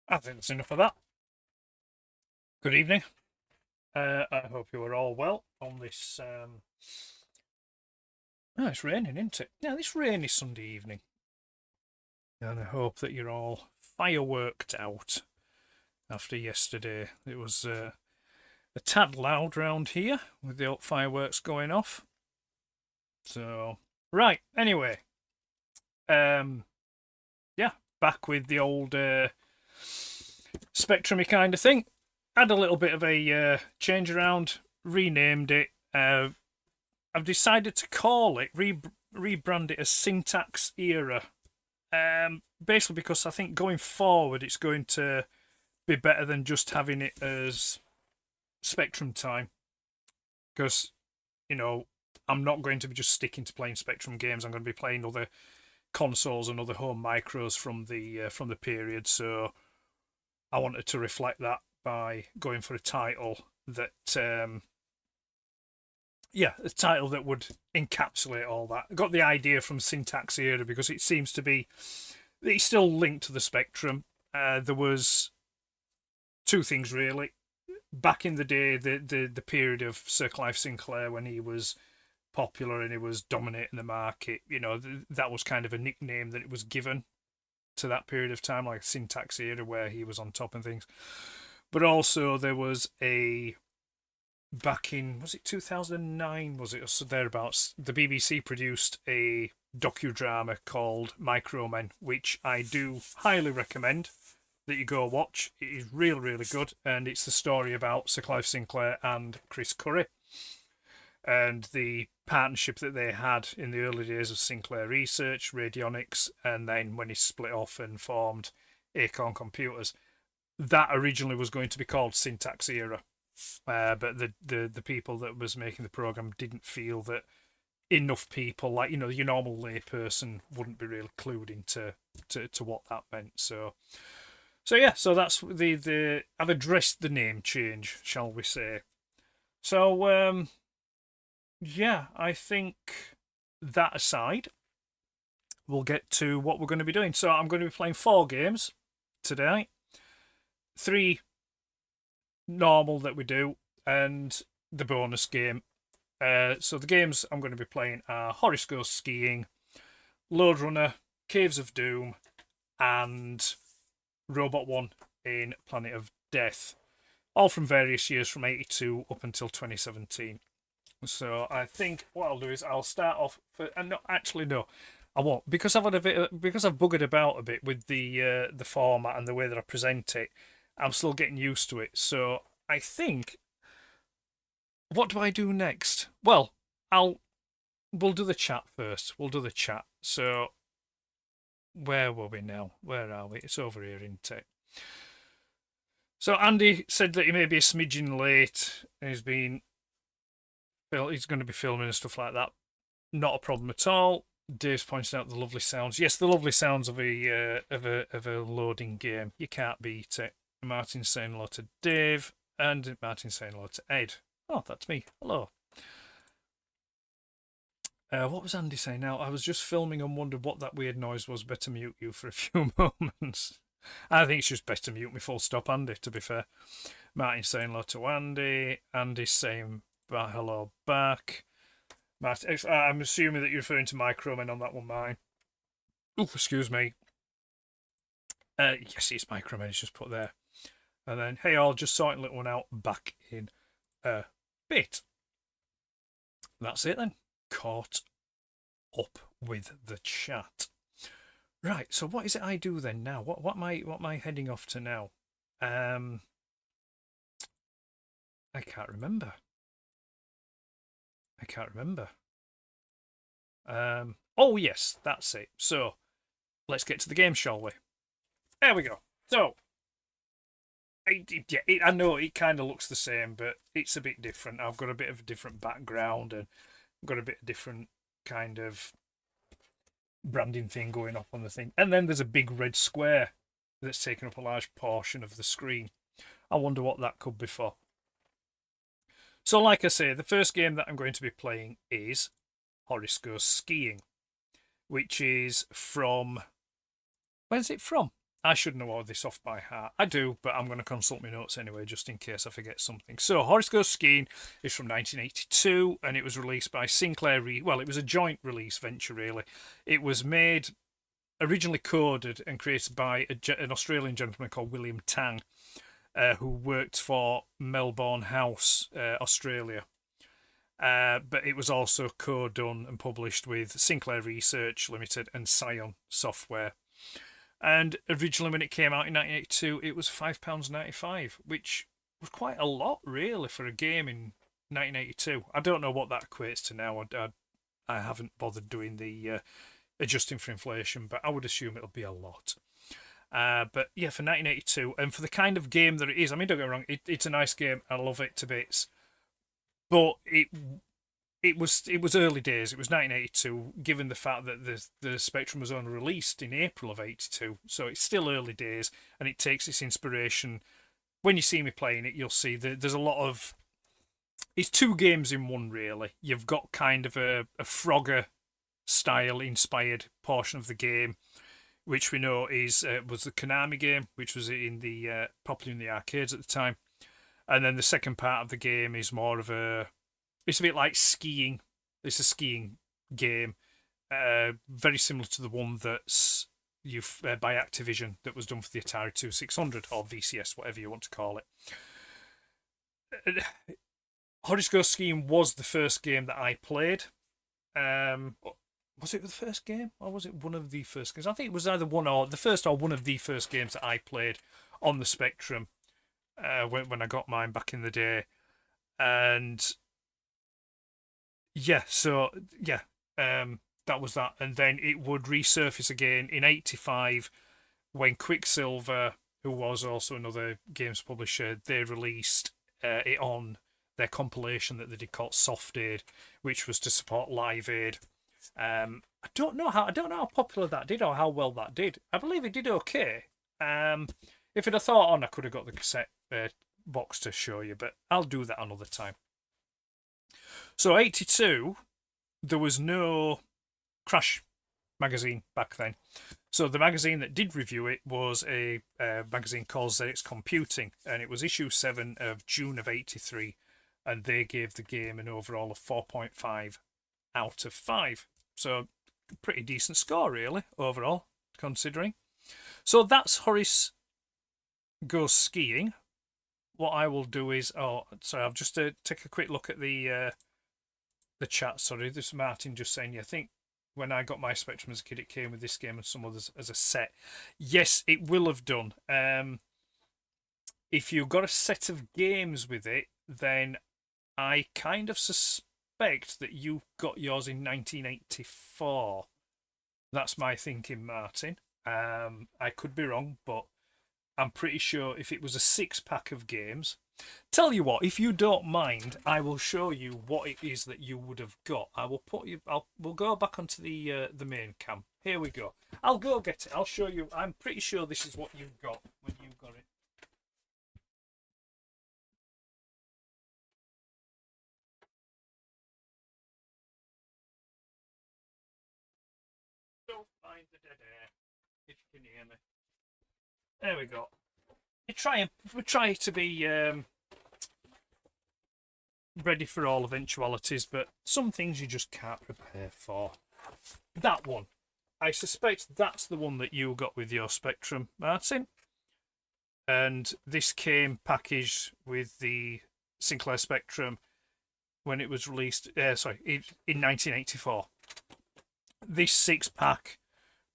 I think that's enough of that. Good evening. I hope you are all well on this. Oh, it's raining, isn't it? Yeah, this rainy Sunday evening. And I hope that you're all fireworked out after yesterday. It was a tad loud round here with the old fireworks going off. So, right, anyway. Yeah, back with the old Spectrum-y kind of thing. Had a little bit of a change around, renamed it. I've decided to call it, rebrand it as Syntax Era. Basically because I think going forward it's going to be better than just having it as Spectrum time. Because, you know, I'm not going to be just sticking to playing Spectrum games. I'm going to be playing other consoles and other home micros from the period. So I wanted to reflect that by going for a title that a title that would encapsulate all that. I got the idea from Syntax Era because it seems to be it's still linked to the Spectrum. There was two things really. Back in the day, the period of Sir Clive Sinclair when he was popular and he was dominating the market, you know, that was kind of a nickname that it was given to that period of time, like Syntax Era, where he was on top and things. But also there was back in, was it 2009, was it, or so thereabouts, the BBC produced a docudrama called Micromen, which I do highly recommend that you go watch. It is really, really good, and it's the story about Sir Clive Sinclair and Chris Curry and the partnership that they had in the early days of Sinclair Research, Radionics, and then when he split off and formed Acorn Computers. That originally was going to be called Syntax Era, but the people that was making the program didn't feel that enough people, like, you know, your normal layperson wouldn't be really clued into to what that meant. So yeah, so that's the I've addressed the name change, shall we say? So yeah, I think that aside, we'll get to what we're going to be doing. So I'm going to be playing 4 games today. 3 normal that we do, and the bonus game. So the games I'm going to be playing are Horace Goes Skiing, Lode Runner, Caves of Doom, and Robot One in Planet of Death. All from various years from 82 up until 2017. So I think what I'll do is I'll start off and no, actually no, I won't, because I've had a bit because I've buggered about a bit with the format and the way that I present it. I'm still getting used to it. So I think, what do I do next? Well, we'll do the chat first. We'll do the chat. So where were we now? Where are we? It's over here, isn't it? So Andy said that he may be a smidgen late. He's going to be filming and stuff like that. Not a problem at all. Dave's pointing out the lovely sounds. Yes, the lovely sounds of a loading game. You can't beat it. Martin saying hello to Dave, and Martin saying hello to Ed. Oh, that's me. Hello. What was Andy saying now? I was just filming and wondered what that weird noise was. Better mute you for a few moments. I think it's just better mute me full stop, Andy, to be fair. Martin saying hello to Andy. Andy's saying hello back. Martin, I'm assuming that you're referring to Microman on that one, Martin. Oof, excuse me. Yes, it's Microman. It's just put there. And then, hey, I'll just sorting little one out back in a bit. That's it then. Caught up with the chat. Right, so what is it I do then now? What am I heading off to now? I can't remember. Oh yes, that's it. So let's get to the game, shall we? There we go. So I know it kind of looks the same, but it's a bit different. I've got a bit of a different background and got a bit of different kind of branding thing going up on the thing. And then there's a big red square that's taken up a large portion of the screen. I wonder what that could be for. So like I say, the first game that I'm going to be playing is Horace Goes Skiing, which is from... Where's it from? I should know all this off by heart. I do, but I'm going to consult my notes anyway, just in case I forget something. So, Horace Goes Skiing is from 1982, and it was released by Sinclair well, it was a joint release venture, really. It was made, originally coded and created by an Australian gentleman called William Tang, who worked for Melbourne House, Australia. But it was also co-done and published with Sinclair Research Ltd and Psytronik Software. And originally, when it came out in 1982, it was £5.95, which was quite a lot, really, for a game in 1982. I don't know what that equates to now. I haven't bothered doing the adjusting for inflation, but I would assume it'll be a lot. But yeah, for 1982, and for the kind of game that it is, I mean, don't get me wrong, it's a nice game. I love it to bits. But it was early days. It was 1982, given the fact that the Spectrum was only released in April of 82, so it's still early days, and it takes its inspiration. When you see me playing it, you'll see that there's a lot of... It's two games in one, really. You've got kind of a Frogger style inspired portion of the game, which we know was the Konami game, which was popular in the arcades at the time. And then the second part of the game is more of it's a bit like skiing. It's a skiing game, very similar to the one that's by Activision that was done for the Atari 2600 or VCS, whatever you want to call it. Horace Goes Skiing was the first game that I played. Was it the first game, or was it one of the first games? I think it was either one or the first or one of the first games that I played on the Spectrum. When I got mine back in the day, and yeah, so yeah, that was that, and then it would resurface again in '85 when Quicksilver, who was also another games publisher, they released it on their compilation that they did called Soft Aid, which was to support Live Aid. I don't know how popular that did or how well that did. I believe it did okay. If it had thought on, I could have got the cassette box to show you, but I'll do that another time. So 82, there was no Crash magazine back then. So the magazine that did review it was a magazine called ZX Computing, and it was issue 7 of June of 83, and they gave the game an overall of 4.5 out of 5. So pretty decent score, really, overall, considering. So that's Horace Goes Skiing. What I will do is, I'll just take a quick look at the chat. Sorry, this is Martin just saying, I think when I got my Spectrum as a kid, it came with this game and some others as a set. Yes, it will have done. If you've got a set of games with it, then I kind of suspect that you got yours in 1984. That's my thinking, Martin. I could be wrong, but I'm pretty sure if it was a 6-pack of games. Tell you what, if you don't mind, I will show you what it is that you would have got. We'll go back onto the main cam. Here we go. I'll go get it. I'll show you. I'm pretty sure this is what you got when you got it. Don't find the dead air, if you can hear me. There we go. We try to be ready for all eventualities, but some things you just can't prepare for. That one. I suspect that's the one that you got with your Spectrum, Martin. And this came packaged with the Sinclair Spectrum when it was released, in 1984. This 6-pack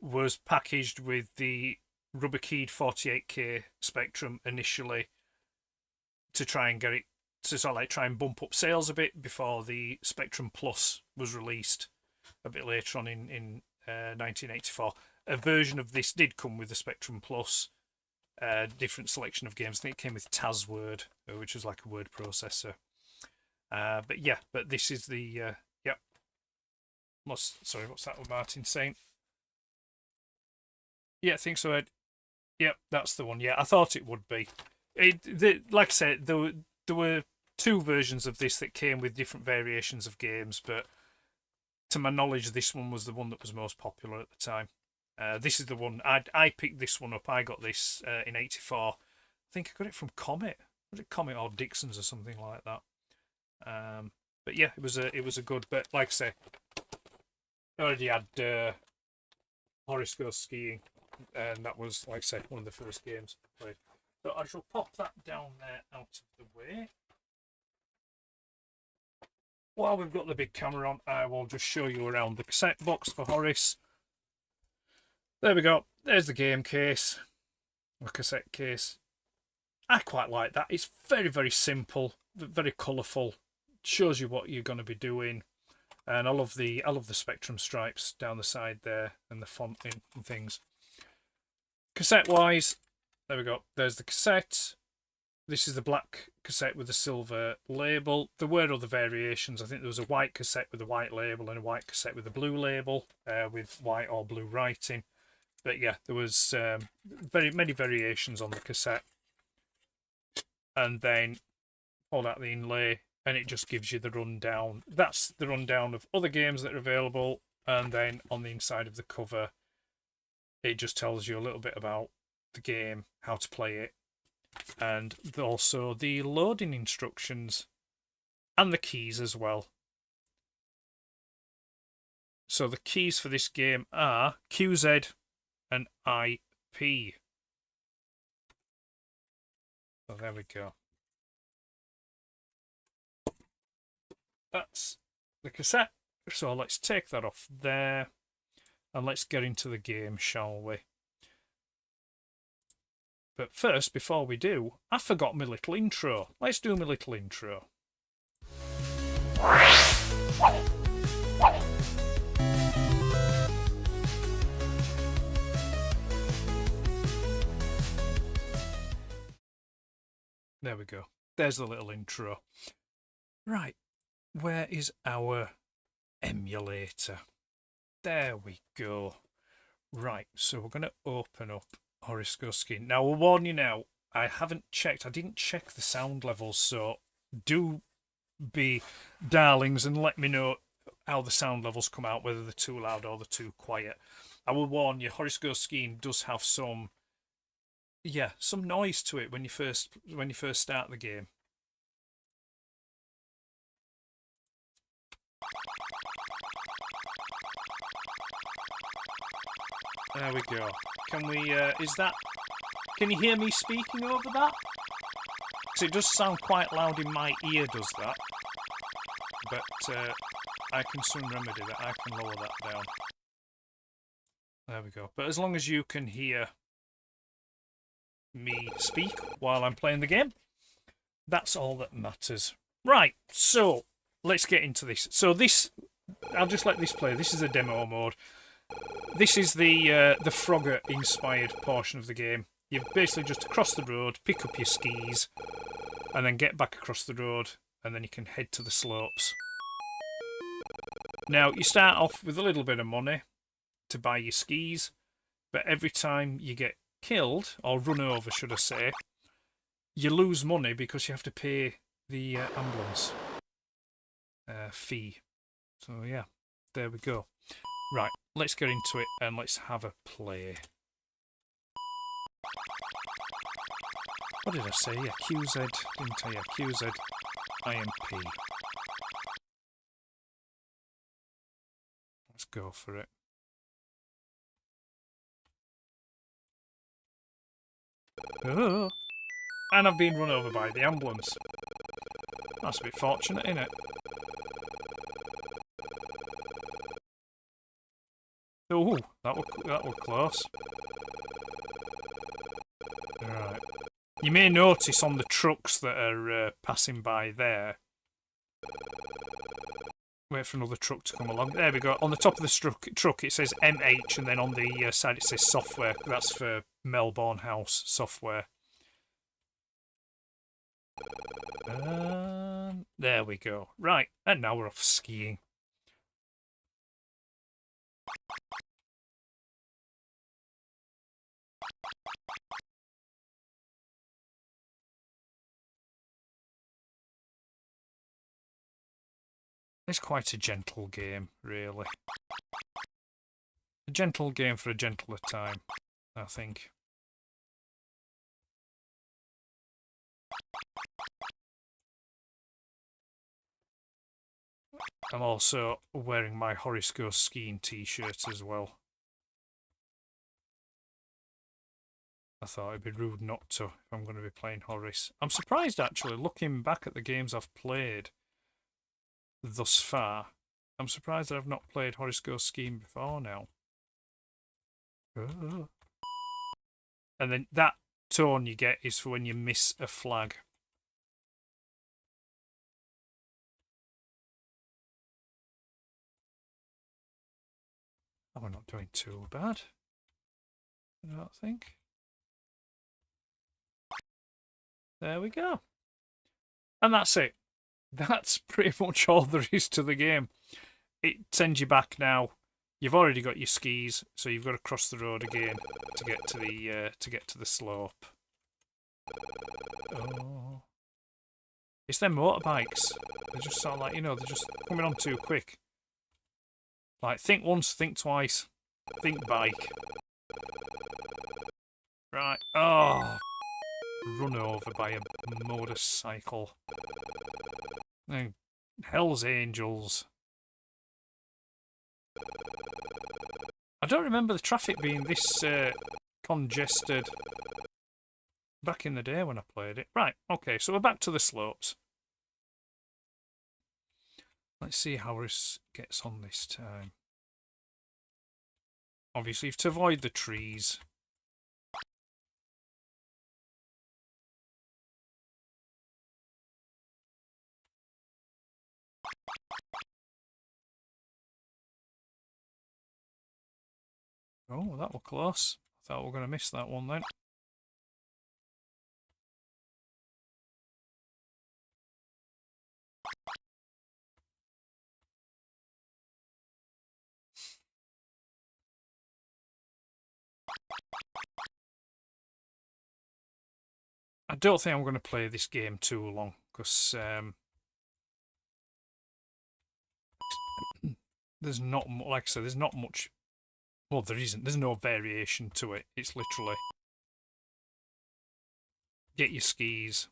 was packaged with the rubber keyed 48K Spectrum initially to try and get it to sort of like try and bump up sales a bit before the Spectrum Plus was released a bit later on in 1984. A version of this did come with the Spectrum Plus, different selection of games. I think it came with TazWord, which was like a word processor. But this is the yep. What's that what Martin's saying? Yeah, I think so, Ed. Yep, that's the one. Yeah, I thought it would be. Like I said, there were 2 versions of this that came with different variations of games, but to my knowledge, this one was the one that was most popular at the time. This is the one, I picked this one up. I got this in '84. I think I got it from Comet. Was it Comet or Dixon's or something like that? But yeah, it was a good. But like I say, I already had Horace Goes Skiing, and that was, like I say, one of the first games I played. So I shall pop that down there out of the way. While we've got the big camera on, I will just show you around the cassette box for Horace. There we go. There's the game case, the cassette case. I quite like that. It's very, very simple, very colourful. Shows you what you're going to be doing, and I love the Spectrum stripes down the side there and the font and things. Cassette wise, there we go. There's the cassette. This is the black cassette with the silver label. There were other variations. I think there was a white cassette with a white label and a white cassette with a blue label with white or blue writing. But yeah, there was very many variations on the cassette. And then pull out the inlay, and it just gives you the rundown. That's the rundown of other games that are available. And then on the inside of the cover, it just tells you a little bit about the game, how to play it, and also the loading instructions and the keys as well. So the keys for this game are QZ and IP. So there we go. That's the cassette. So let's take that off there and let's get into the game, shall we? But first, before we do, I forgot my little intro. Let's do my little intro. There we go. There's the little intro. Right, where is our emulator? There we go. Right, so we're going to open up Horace Goes Skiing. Now, I'll warn you now, I haven't checked. I didn't check the sound levels, so do be darlings and let me know how the sound levels come out, whether they're too loud or they're too quiet. I will warn you, Horace Goes Skiing does have some noise to it when you first start the game. There we go. Can we, can you hear me speaking over that? Because it does sound quite loud in my ear, does that? But I can soon remedy that. I can lower that down. There we go. But as long as you can hear me speak while I'm playing the game, that's all that matters. Right, so let's get into this. So this, I'll just let this play. This is a demo mode. This is the Frogger inspired portion of the game. You've basically just cross the road, pick up your skis, and then get back across the road, and then you can head to the slopes. Now, you start off with a little bit of money to buy your skis, but every time you get killed, or run over, should I say, you lose money because you have to pay the ambulance fee. So yeah, there we go. Right, let's get into it and let's have a play. What did I say? Yeah, QZ, didn't I? Yeah, QZ, IMP. Let's go for it. Oh, and I've been run over by the ambulance. That's a bit fortunate, isn't it? Oh, that were close. Right. You may notice on the trucks that are passing by there. Wait for another truck to come along. There we go. On the top of the truck it says MH, and then on the side it says software. That's for Melbourne House Software. There we go. Right, and now we're off skiing. It's quite a gentle game, really. A gentle game for a gentler time, I think. I'm also wearing my Horace Goes Skiing t-shirt as well. I thought it'd be rude not to if I'm going to be playing Horace. I'm surprised, actually, looking back at the games I've played thus far. I'm surprised that I've not played Horace Goes Skiing before now. And then that tone you get is for when you miss a flag. Oh, we're not doing too bad, I don't think. There we go. And that's it. That's pretty much all there is to the game. It sends you back now. You've already got your skis, so you've got to cross the road again to get to the slope. Oh, it's them motorbikes. They're just sort of like, you know, they're just coming on too quick. Like, think once, think twice, think bike. Right. Oh, run over by a motorcycle. And Hell's Angels. I don't remember the traffic being this congested back in the day when I played it. Right, okay, so we're back to the slopes. Let's see how Horace gets on this time. Obviously, to avoid the trees. Oh, that was close. I thought we were going to miss that one then. I don't think I'm going to play this game too long, because there's not, like I said, there's not much. Well, there isn't. There's no variation to it. It's literally get your skis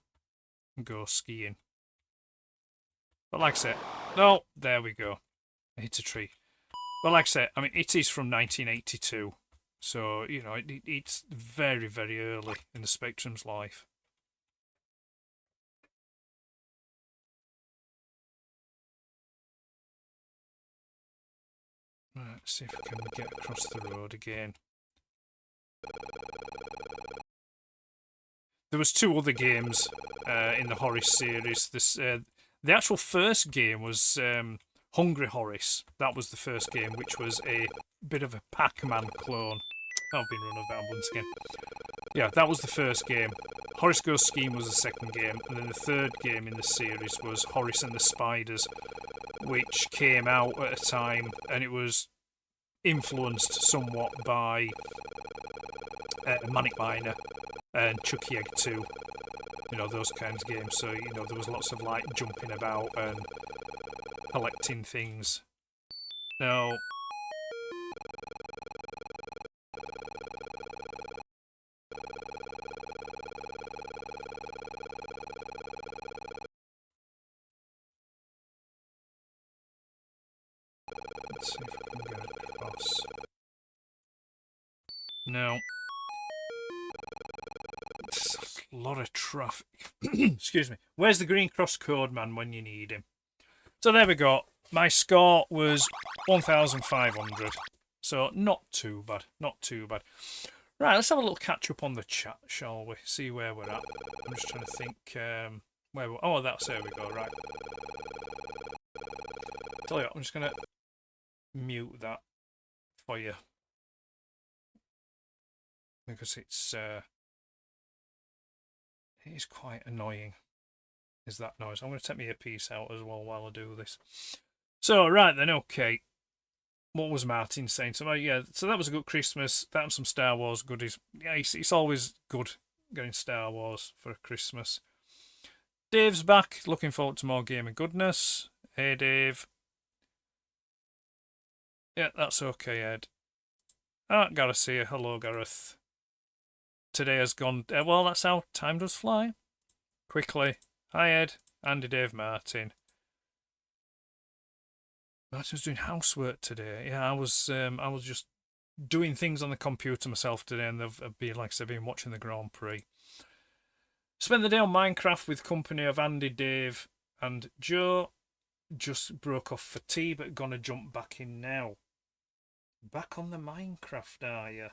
and go skiing. But like I said, no, there we go. I hit a tree. But like I said, I mean, it is from 1982. So, you know, it's very, very early in the Spectrum's life. Right, let's see if we can get across the road again. There was two other games in the Horace series. The actual first game was Hungry Horace. That was the first game, which was a bit of a Pac-Man clone. I've been run over ambulance again. Yeah, that was the first game. Horace Goes Skiing was the second game, and then the third game in the series was Horace and the Spiders, which came out at a time, and it was influenced somewhat by Manic Miner and Chucky Egg 2. You know, those kinds of games. So, you know, there was lots of like jumping about and collecting things. Now, let's see if we can get across. No. There's a lot of traffic. Excuse me. Where's the Green Cross code man when you need him? So there we go. My score was 1,500. So not too bad. Not too bad. Right, let's have a little catch up on the chat, shall we? See where we're at. I'm just trying to think where we're... Oh, there we go, right. Tell you what, I'm just going to mute that for you. Because it is quite annoying, is that noise. I'm going to take my earpiece out as well while I do this. So, right then, okay. What was Martin saying? So, yeah, so that was a good Christmas. That and some Star Wars goodies. Yeah, it's always good getting Star Wars for Christmas. Dave's back. Looking forward to more gaming goodness. Hey, Dave. Yeah, that's okay, Ed. Oh, Gareth here. Hello, Gareth. Today has gone... well, that's how time does fly. Quickly. Hi, Ed. Andy, Dave, Martin. Martin was doing housework today. Yeah, I was just doing things on the computer myself today, and I've been, like I said, been watching the Grand Prix. Spent the day on Minecraft with company of Andy, Dave, and Joe. Just broke off for tea, but gonna jump back in now. Back on the Minecraft, are you?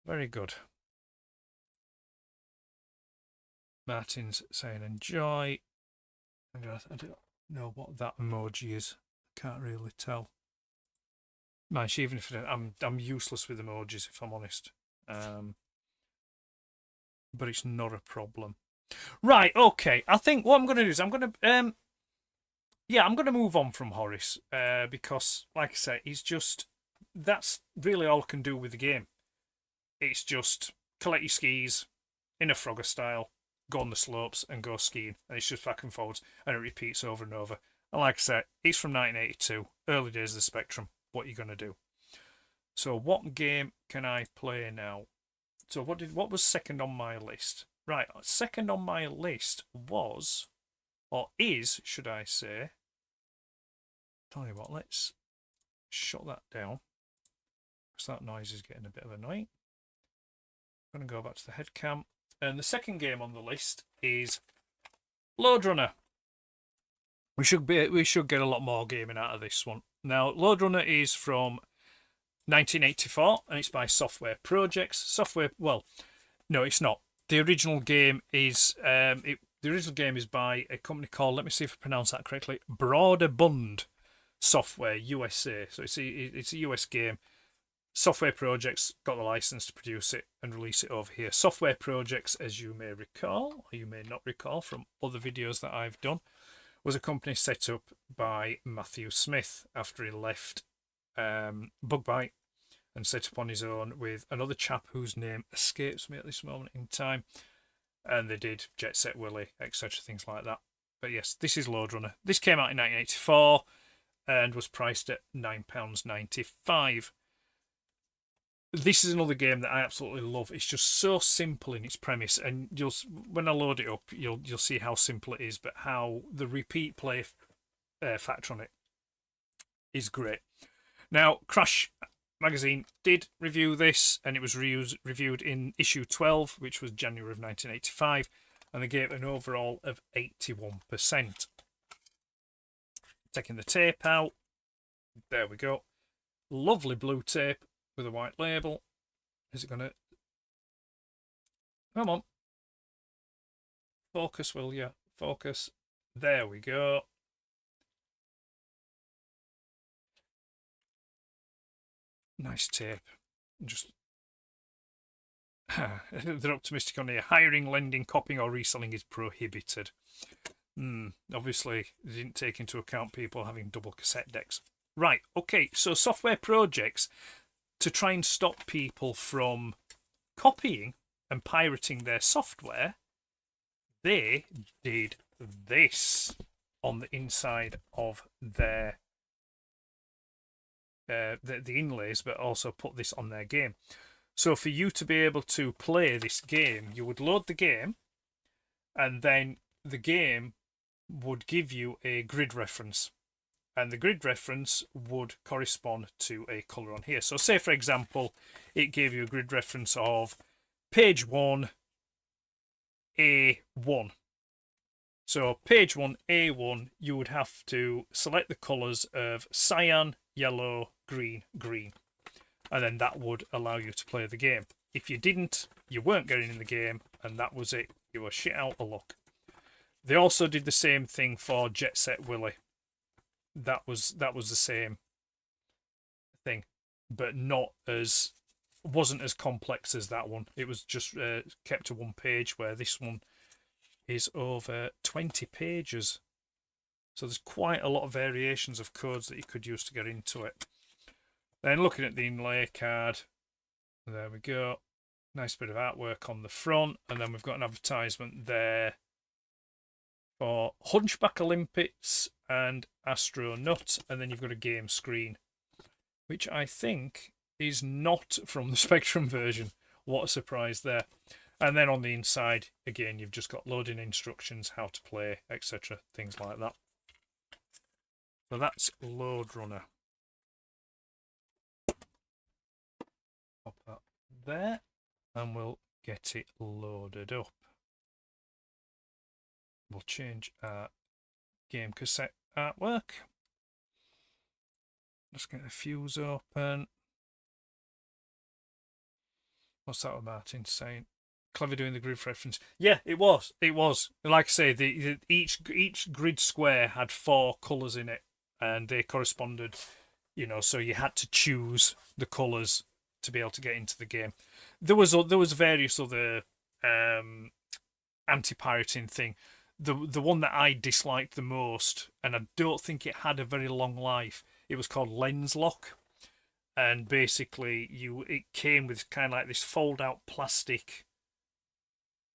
Very good. Martin's saying enjoy. I don't know what that emoji is. Can't really tell. Nice, even if I'm useless with emojis, if I'm honest. But it's not a problem. Right, okay. I think what I'm going to do is I'm going to move on from Horace because, like I say, that's really all I can do with the game. It's just collect your skis in a Frogger style, go on the slopes and go skiing, and it's just back and forwards, and it repeats over and over. And like I said, it's from 1982, early days of the Spectrum. What are you going to do? So what game can I play now? So what was second on my list? Right, second on my list was, or is, should I say? Tell you what, let's shut that down, because that noise is getting a bit of annoying. I'm going to go back to the head cam. And the second game on the list is Lode Runner. We should get a lot more gaming out of this one. Now, Lode Runner is from 1984, and it's by Software Projects. Well, no, it's not. The original game is the original game is by a company called, let me see if I pronounce that correctly, Broadbund Software USA. So it's a US game. Software Projects got the license to produce it and release it over here. Software Projects, as you may recall, or you may not recall from other videos that I've done, was a company set up by Matthew Smith after he left Bug-Byte and set up on his own with another chap whose name escapes me at this moment in time. And they did Jet Set Willy, etc., things like that. But yes, this is Lode Runner. This came out in 1984 and was priced at £9.95. This is another game that I absolutely love. It's just so simple in its premise, and when I load it up, you'll see how simple it is, but how the repeat play factor on it is great. Now, Crash Magazine did review this, and it was reviewed in issue 12, which was January of 1985, and they gave an overall of 81%. Taking the tape out, there we go. Lovely blue tape with a white label. Is it gonna... Come on. Focus, will you? Focus. There we go. Nice tape. Just... They're optimistic on here. Hiring, lending, copying or reselling is prohibited. Obviously, they didn't take into account people having double cassette decks. Right, okay, so Software Projects, to try and stop people from copying and pirating their software, they did this on the inside of their the inlays, but also put this on their game. So for you to be able to play this game, you would load the game, and then the game would give you a grid reference. And the grid reference would correspond to a colour on here. So say, for example, it gave you a grid reference of page 1, A1. So page 1, A1, you would have to select the colours of cyan, yellow, green, green. And then that would allow you to play the game. If you didn't, you weren't getting in the game, and that was it. You were shit out of luck. They also did the same thing for Jet Set Willy. That was the same thing, but wasn't as complex as that one. It was just kept to one page, where this one is over 20 pages. So there's quite a lot of variations of codes that you could use to get into it. Then looking at the inlay card, there we go. Nice bit of artwork on the front, and then we've got an advertisement there for Hunchback Olympics and Astro Nut, and then you've got a game screen, which I think is not from the Spectrum version. What a surprise there. And then on the inside, again, you've just got loading instructions, how to play, etc. Things like that. So that's Lode Runner. Pop that there, and we'll get it loaded up. We'll change our game cassette artwork. Let's get the fuse open. What's that about Martin saying? Clever doing the grid reference. Yeah, it was. It was. Like I say, each grid square had 4 colours in it, and they corresponded. You know, so you had to choose the colours to be able to get into the game. There was various other anti-pirating thing. The one that I disliked the most, and I don't think it had a very long life. It was called Lens Lock. And basically, it came with kind of like this fold-out plastic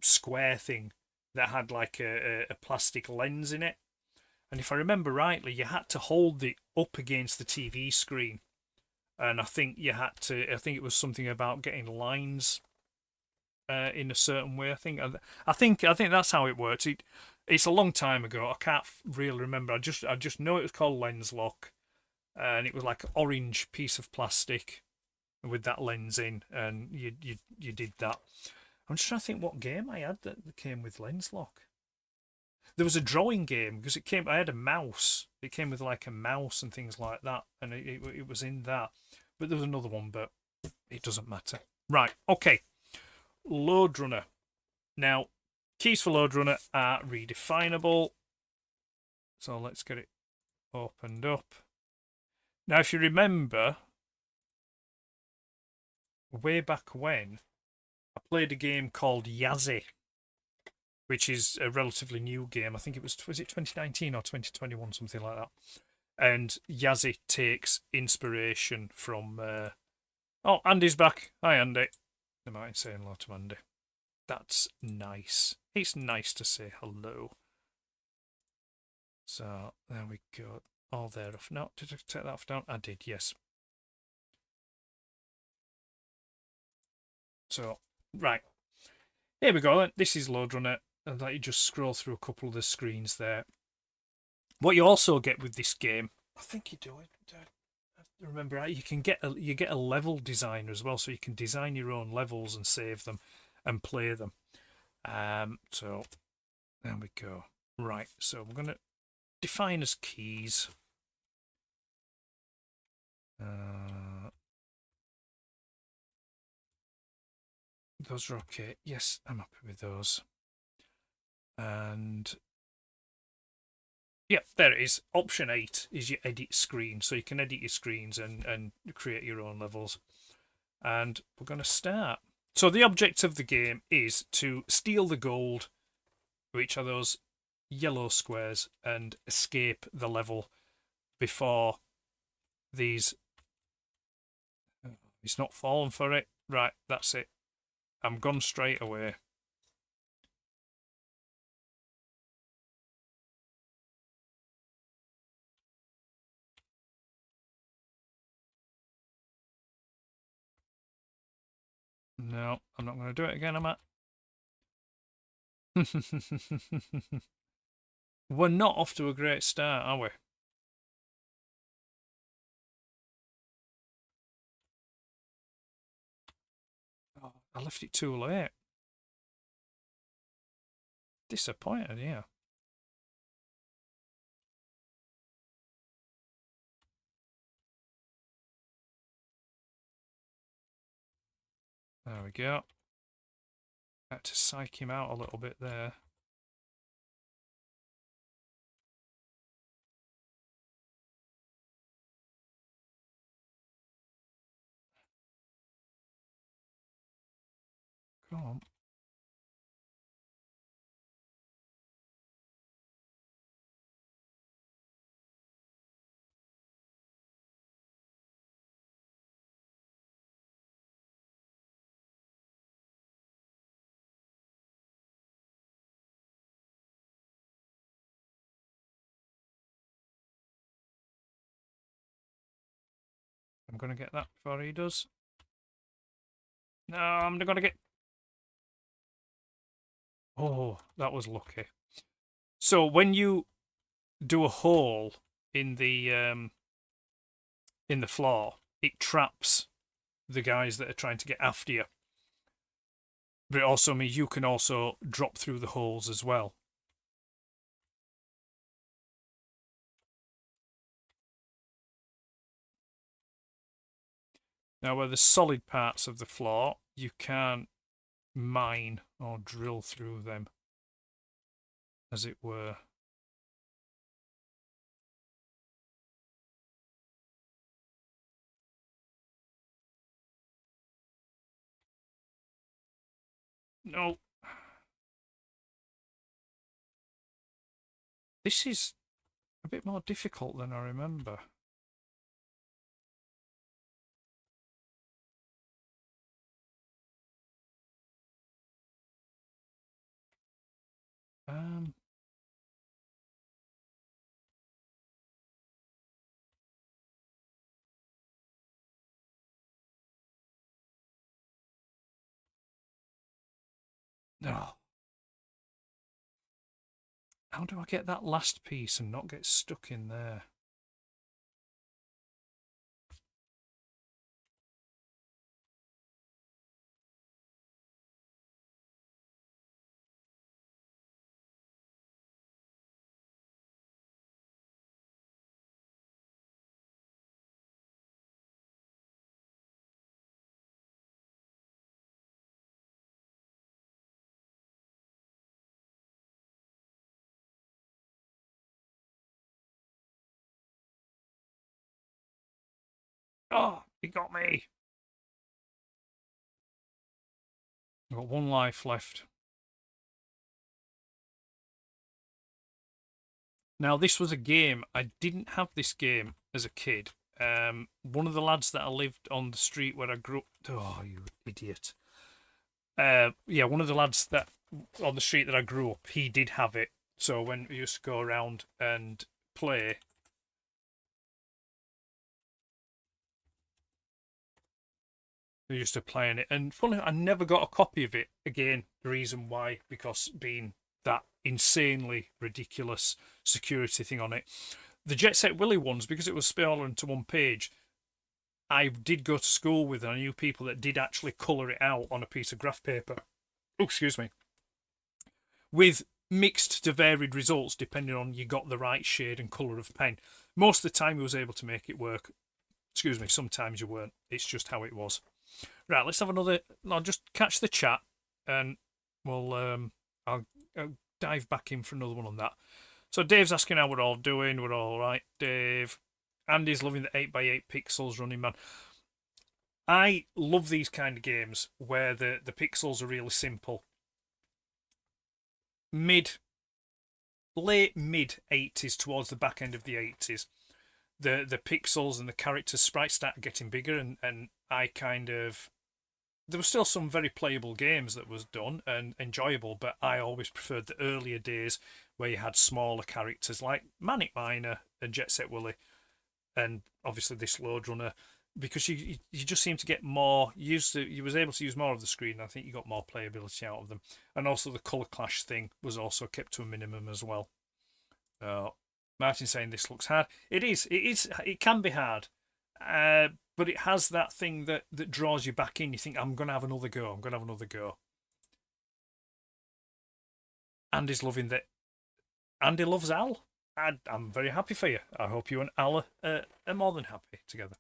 square thing that had like a plastic lens in it. And if I remember rightly, you had to hold it up against the TV screen. And I think you had to. I think it was something about getting lines in a certain way. I think that's how it works. It's a long time ago. I can't really remember. I just know it was called Lens Lock. And it was like an orange piece of plastic with that lens in, and you did that. I'm just trying to think what game I had that came with Lens Lock. There was a drawing game because I had a mouse. It came with like a mouse and things like that, and it was in that. But there was another one, but it doesn't matter. Right, okay. Lode Runner. Now, keys for Lode Runner are redefinable. So let's get it opened up. Now, if you remember, way back when, I played a game called Yazzie, which is a relatively new game. I think it was it 2019 or 2021, something like that. And Yazzie takes inspiration from... Oh, Andy's back. Hi, Andy. I might say hello to Andy. That's nice. It's nice to say hello. So, there we go. All there off. No, did I take that off down? I did, yes. So, right. Here we go. This is Lode Runner. And let you just scroll through a couple of the screens there. What you also get with this game, I think you do it. Remember, you get a level designer as well, so you can design your own levels and save them and play them. So there we go. Right. So we're gonna define as keys. Those are okay. Yes, I'm happy with those. And yep, there it is. Option 8 is your edit screen. So you can edit your screens and create your own levels. And we're going to start. So the object of the game is to steal the gold, which are those yellow squares, and escape the level before these... It's not fallen for it. Right, that's it. I'm gone straight away. No, I'm not going to do it again, am I? We're not off to a great start, are we? Oh, I left it too late. Disappointed, yeah. There we go. Had to psych him out a little bit there. Come on. I'm going to get that before he does. No, I'm going to get... Oh, that was lucky. So when you do a hole in the floor, it traps the guys that are trying to get after you. But it also means you can also drop through the holes as well. Now, where there's solid parts of the floor, you can't mine or drill through them, as it were. No. This is a bit more difficult than I remember. No. How do I get that last piece and not get stuck in there? Oh, he got me. I've got one life left. Now, this was a game. I didn't have this game as a kid. One of the lads that I lived on the street where I grew up... Oh, you idiot. Yeah, one of the lads that on the street that I grew up, he did have it. So when we used to go around and play... We used to play in it. And funny, I never got a copy of it. Again, the reason why, because being that insanely ridiculous security thing on it. The Jet Set Willy ones, because it was smaller into one page, I did go to school with, and I knew people that did actually colour it out on a piece of graph paper. Oh, excuse me. With mixed to varied results, depending on you got the right shade and colour of pen. Most of the time, you was able to make it work. Excuse me, sometimes you weren't. It's just how it was. Right, let's have another... I'll just catch the chat, and we'll... I'll dive back in for another one on that. So Dave's asking how we're all doing. We're all right, Dave. Andy's loving the 8x8 pixels running, man. I love these kind of games where the pixels are really simple. Late mid 80s towards the back end of the 80s, the pixels and the character sprites started getting bigger, and I kind of... There were still some very playable games that was done and enjoyable, but I always preferred the earlier days where you had smaller characters like Manic Miner and Jet Set Willy, and obviously this Lode Runner, because you just seem to get more used to... You was able to use more of the screen. I think you got more playability out of them, and also the colour clash thing was also kept to a minimum as well. Martin saying this looks hard. It is. It can be hard. But it has that thing that draws you back in. You think, I'm going to have another go. I'm going to have another go. Andy's loving that. Andy loves Al. I'm very happy for you. I hope you and Al are more than happy together.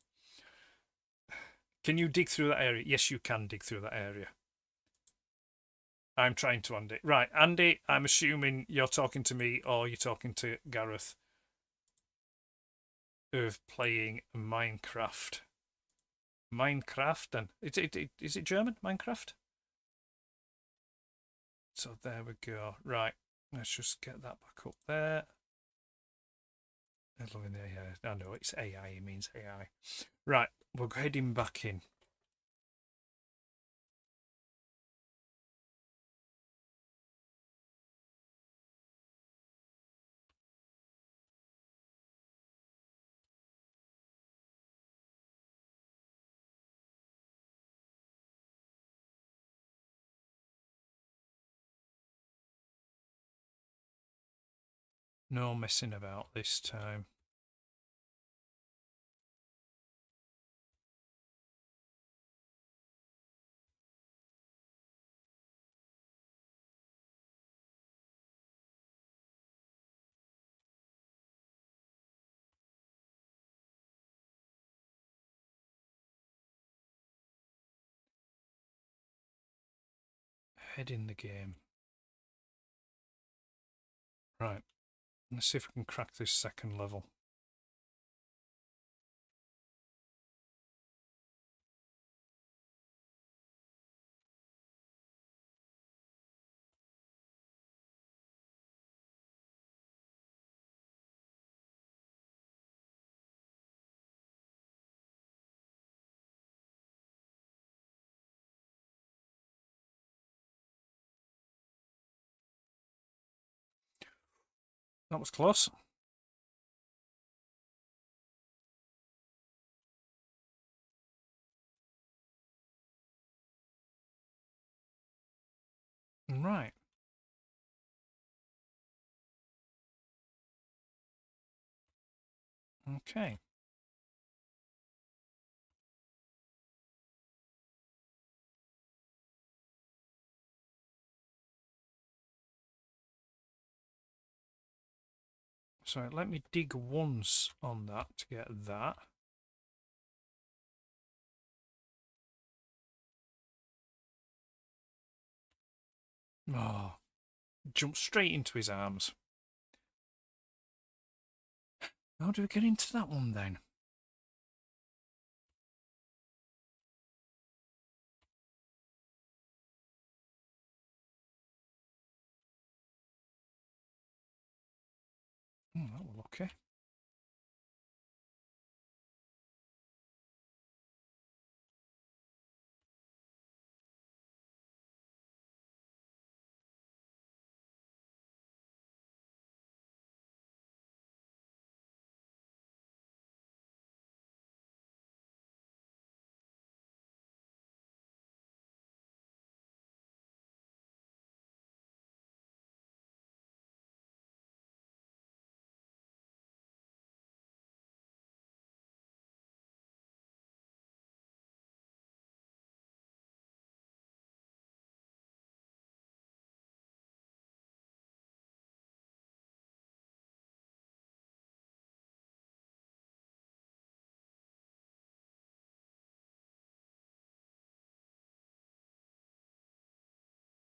Can you dig through that area? Yes, you can dig through that area. I'm trying to, Andy. Right, Andy, I'm assuming you're talking to me or you're talking to Gareth of playing Minecraft. Minecraft, and is it German, Minecraft? So there we go. Right, let's just get that back up there. I'm loving the AI. I know it's AI, it means AI. Right, we're heading back in. No messing about this time. Head in the game. Right. Let's see if we can crack this second level. That was close. Right. Okay. So let me dig once on that to get that. Oh, jump straight into his arms. How do we get into that one then? Oh, that was lucky.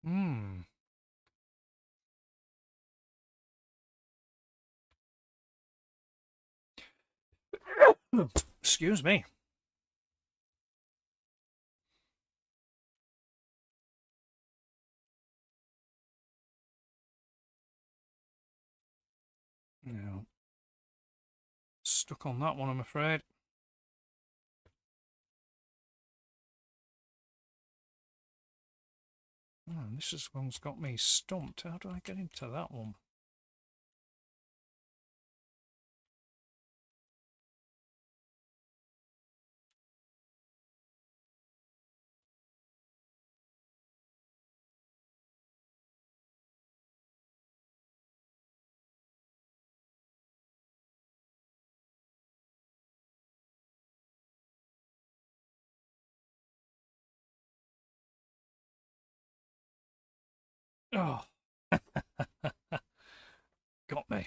Hmm. Excuse me. No. Stuck on that one, I'm afraid. Oh, this one's got me stumped. How do I get into that one? Oh, got me.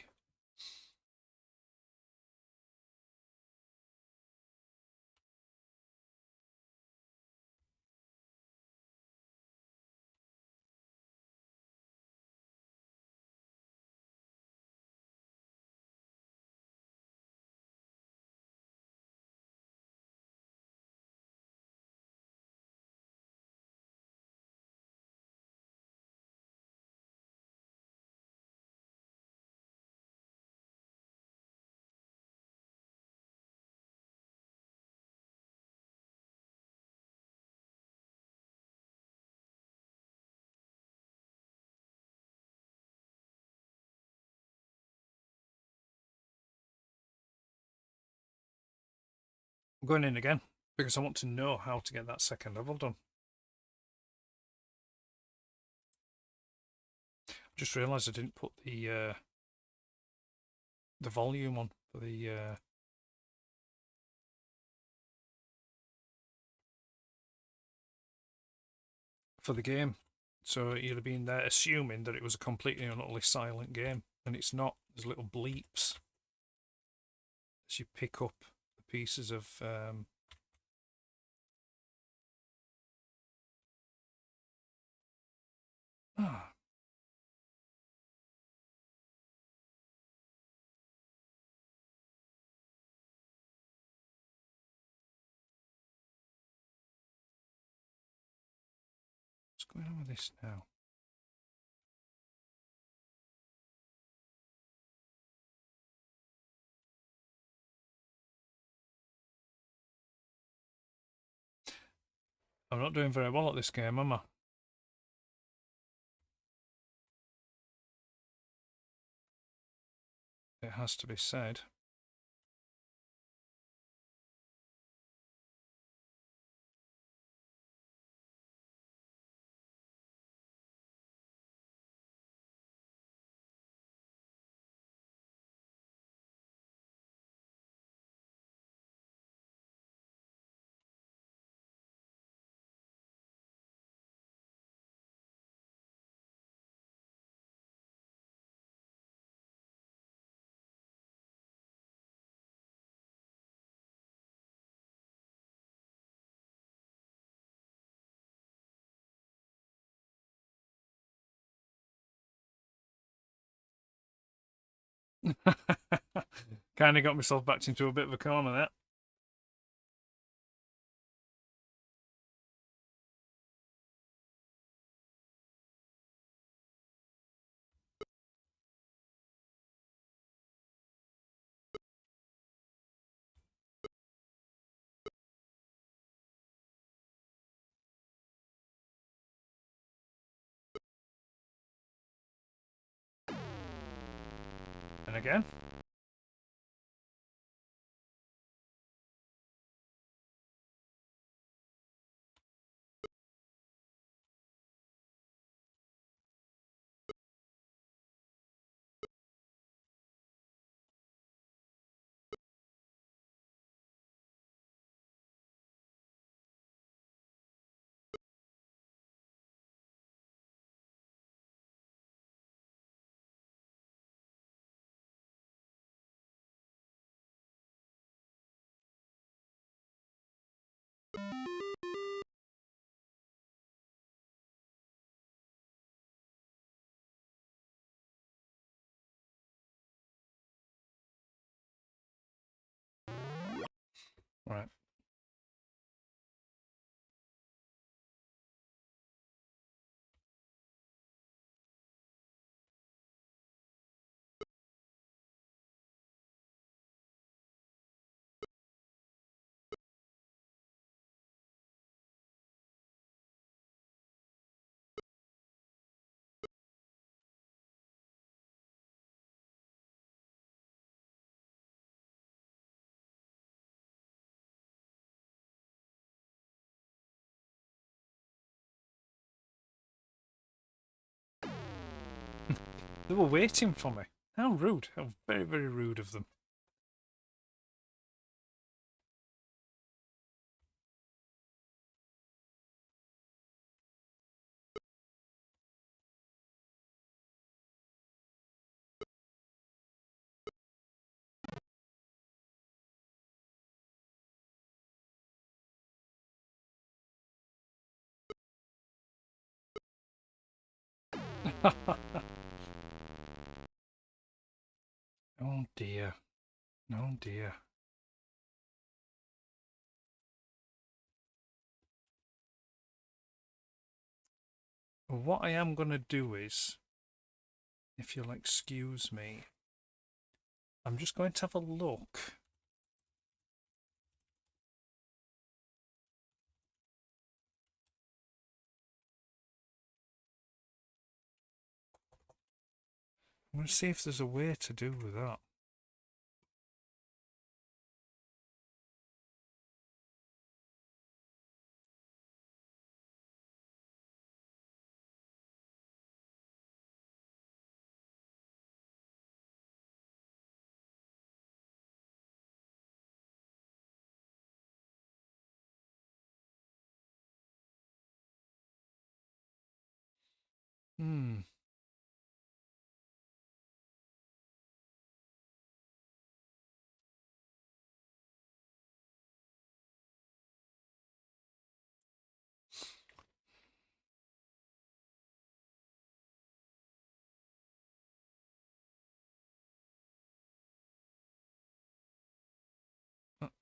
I'm going in again because I want to know how to get that second level done. Just realised I didn't put the the volume on for the game. So you'd have been there assuming that it was a completely and utterly silent game, and it's not. There's little bleeps as you pick up the pieces of what's going on with this now? I'm not doing very well at this game, am I? It has to be said. Kind of got myself backed into a bit of a corner there. And again. Right. They were waiting for me. How rude. How very, very rude of them. Oh dear. Oh dear. What I am going to do is, if you'll excuse me, I'm just going to have a look. I'm going to see if there's a way to do with that. Hmm.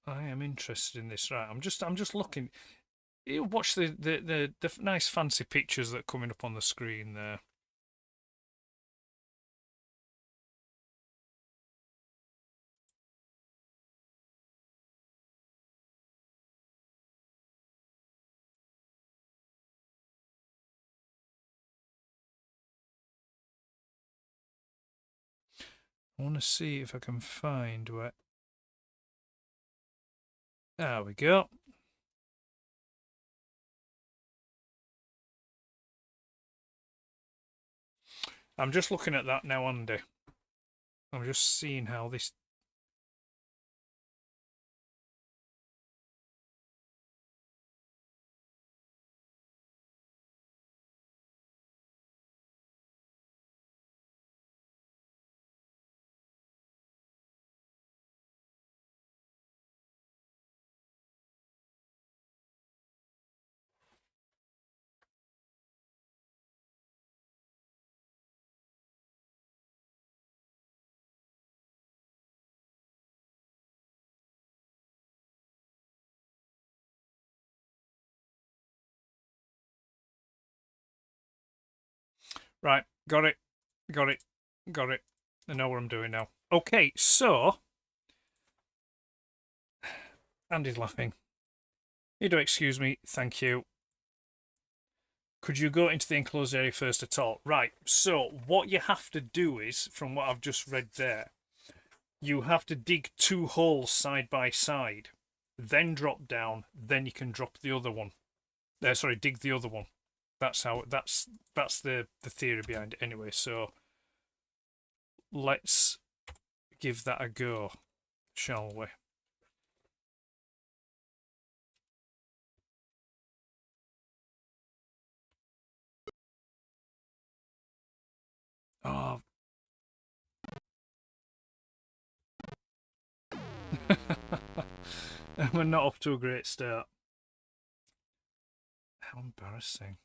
I am interested in this. Right, I'm just looking. You watch the nice fancy pictures that are coming up on the screen there. I want to see if I can find where. There we go. I'm just looking at that now, Andy. I'm just seeing how this. Right, got it, got it, got it. I know what I'm doing now. Okay, so Andy's laughing. You do excuse me, thank you. Could you go into the enclosed area first at all? Right, so what you have to do is, from what I've just read there, you have to dig 2 holes side by side, then drop down, then you can drop the other one. Sorry, dig the other one. That's how. That's the theory behind it anyway. So let's give that a go, shall we? Oh, we're not off to a great start. How embarrassing.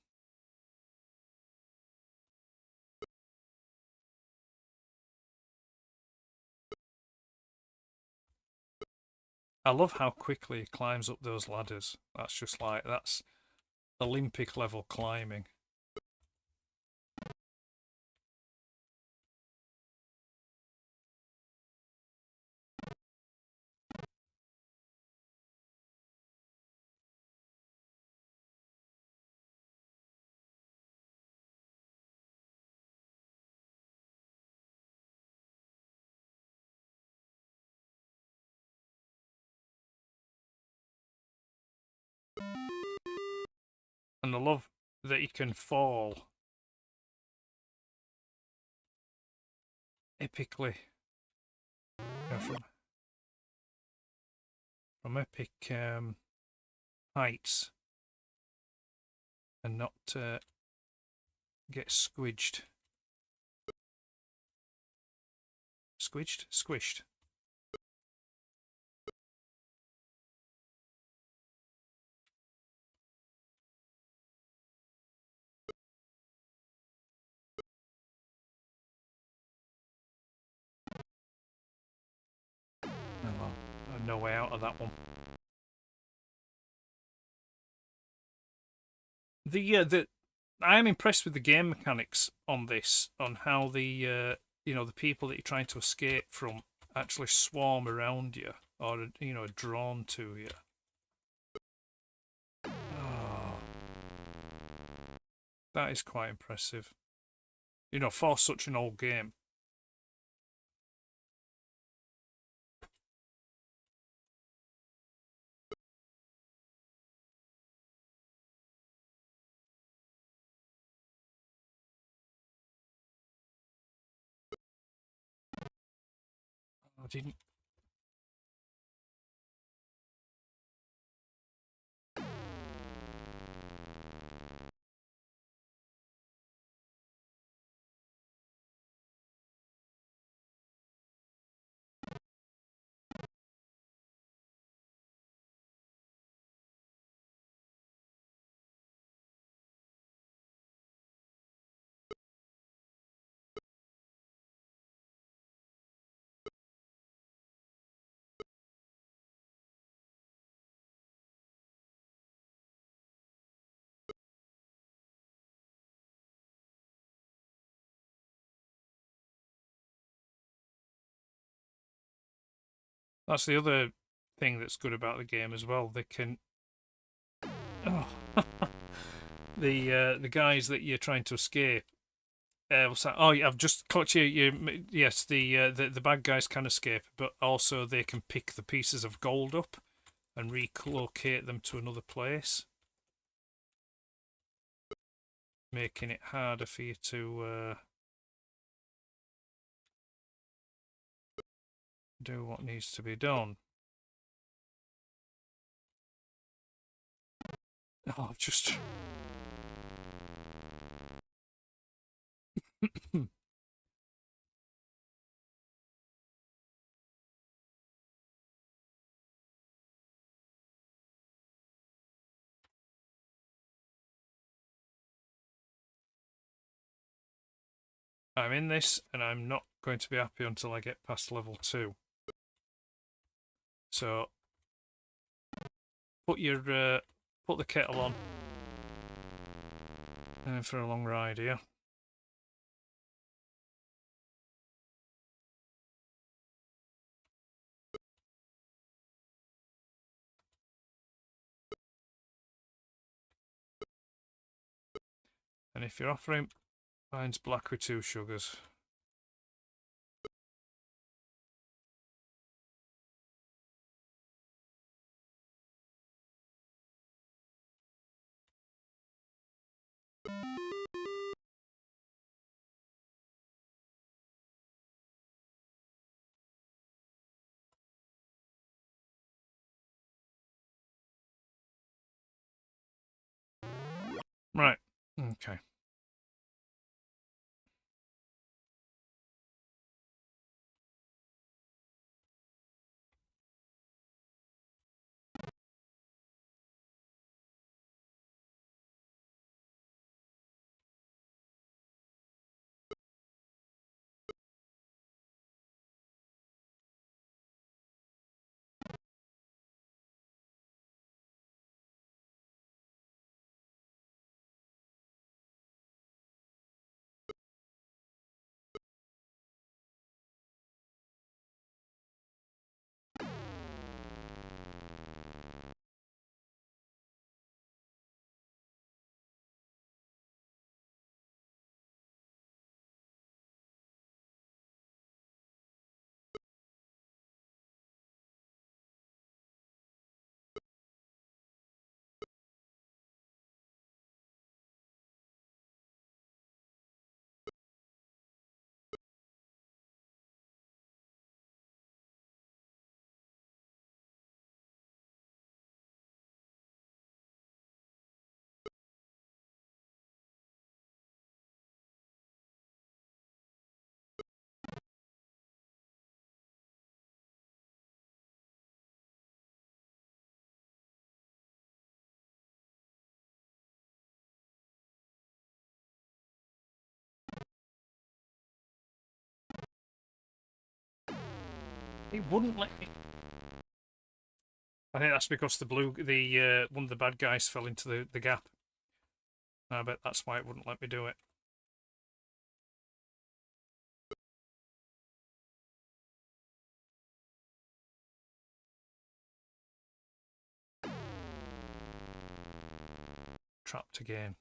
I love how quickly he climbs up those ladders. That's just like, that's Olympic level climbing. And I love that he can fall epically, from epic heights and not get squidged. Squidged? Squished. Oh, well, no way out of that one. The I am impressed with the game mechanics on this, on how the the people that you're trying to escape from actually swarm around you, or are drawn to you. Oh, that is quite impressive. For such an old game. I didn't. That's the other thing that's good about the game as well. They can... Oh. The guys that you're trying to escape. What's that? Oh, yeah, I've just caught you. Yes, the bad guys can escape, but also they can pick the pieces of gold up and relocate them to another place, making it harder for you to do what needs to be done. Oh, I've just... I'm in this, and I'm not going to be happy until I get past level 2. So, put the kettle on, and for a long ride here. And if you're offering, mine's black with 2 sugars. Right, okay. It wouldn't let me. I think that's because the one of the bad guys fell into the gap. I bet that's why it wouldn't let me do it. Trapped again.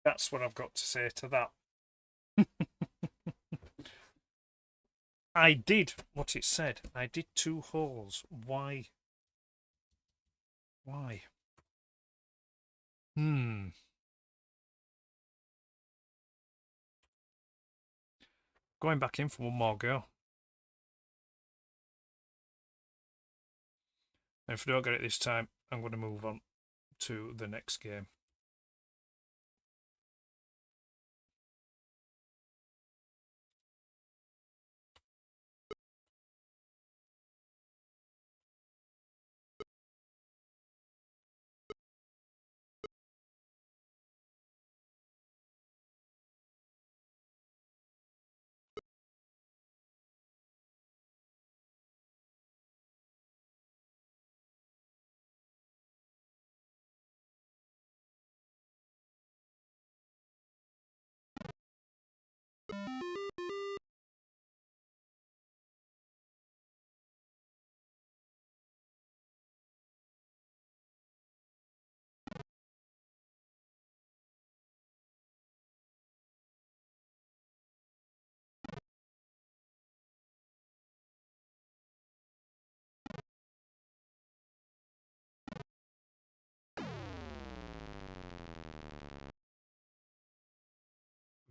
That's what I've got to say to that. I did what it said. I did 2 holes. Why? Why? Going back in for one more go. And if I don't get it this time, I'm going to move on to the next game.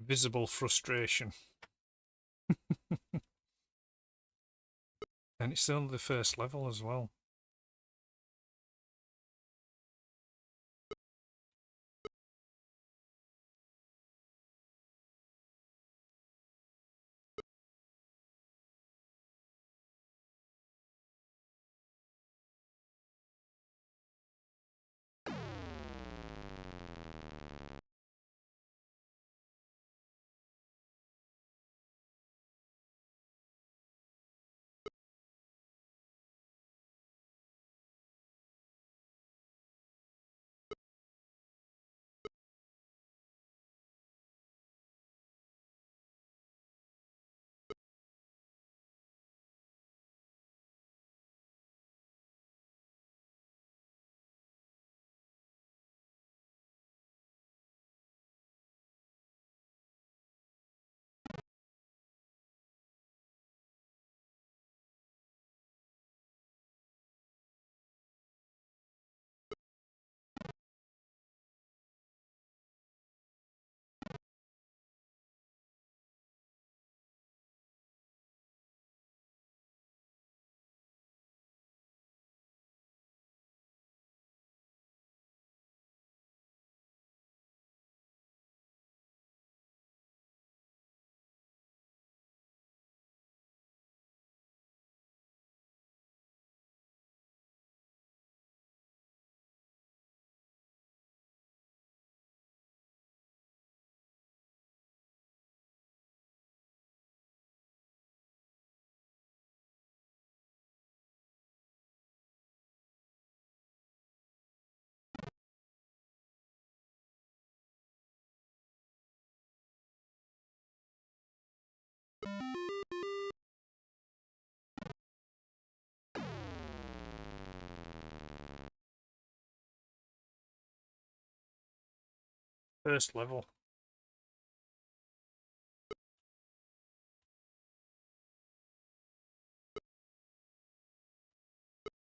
Visible frustration. And it's only the first level as well. First level.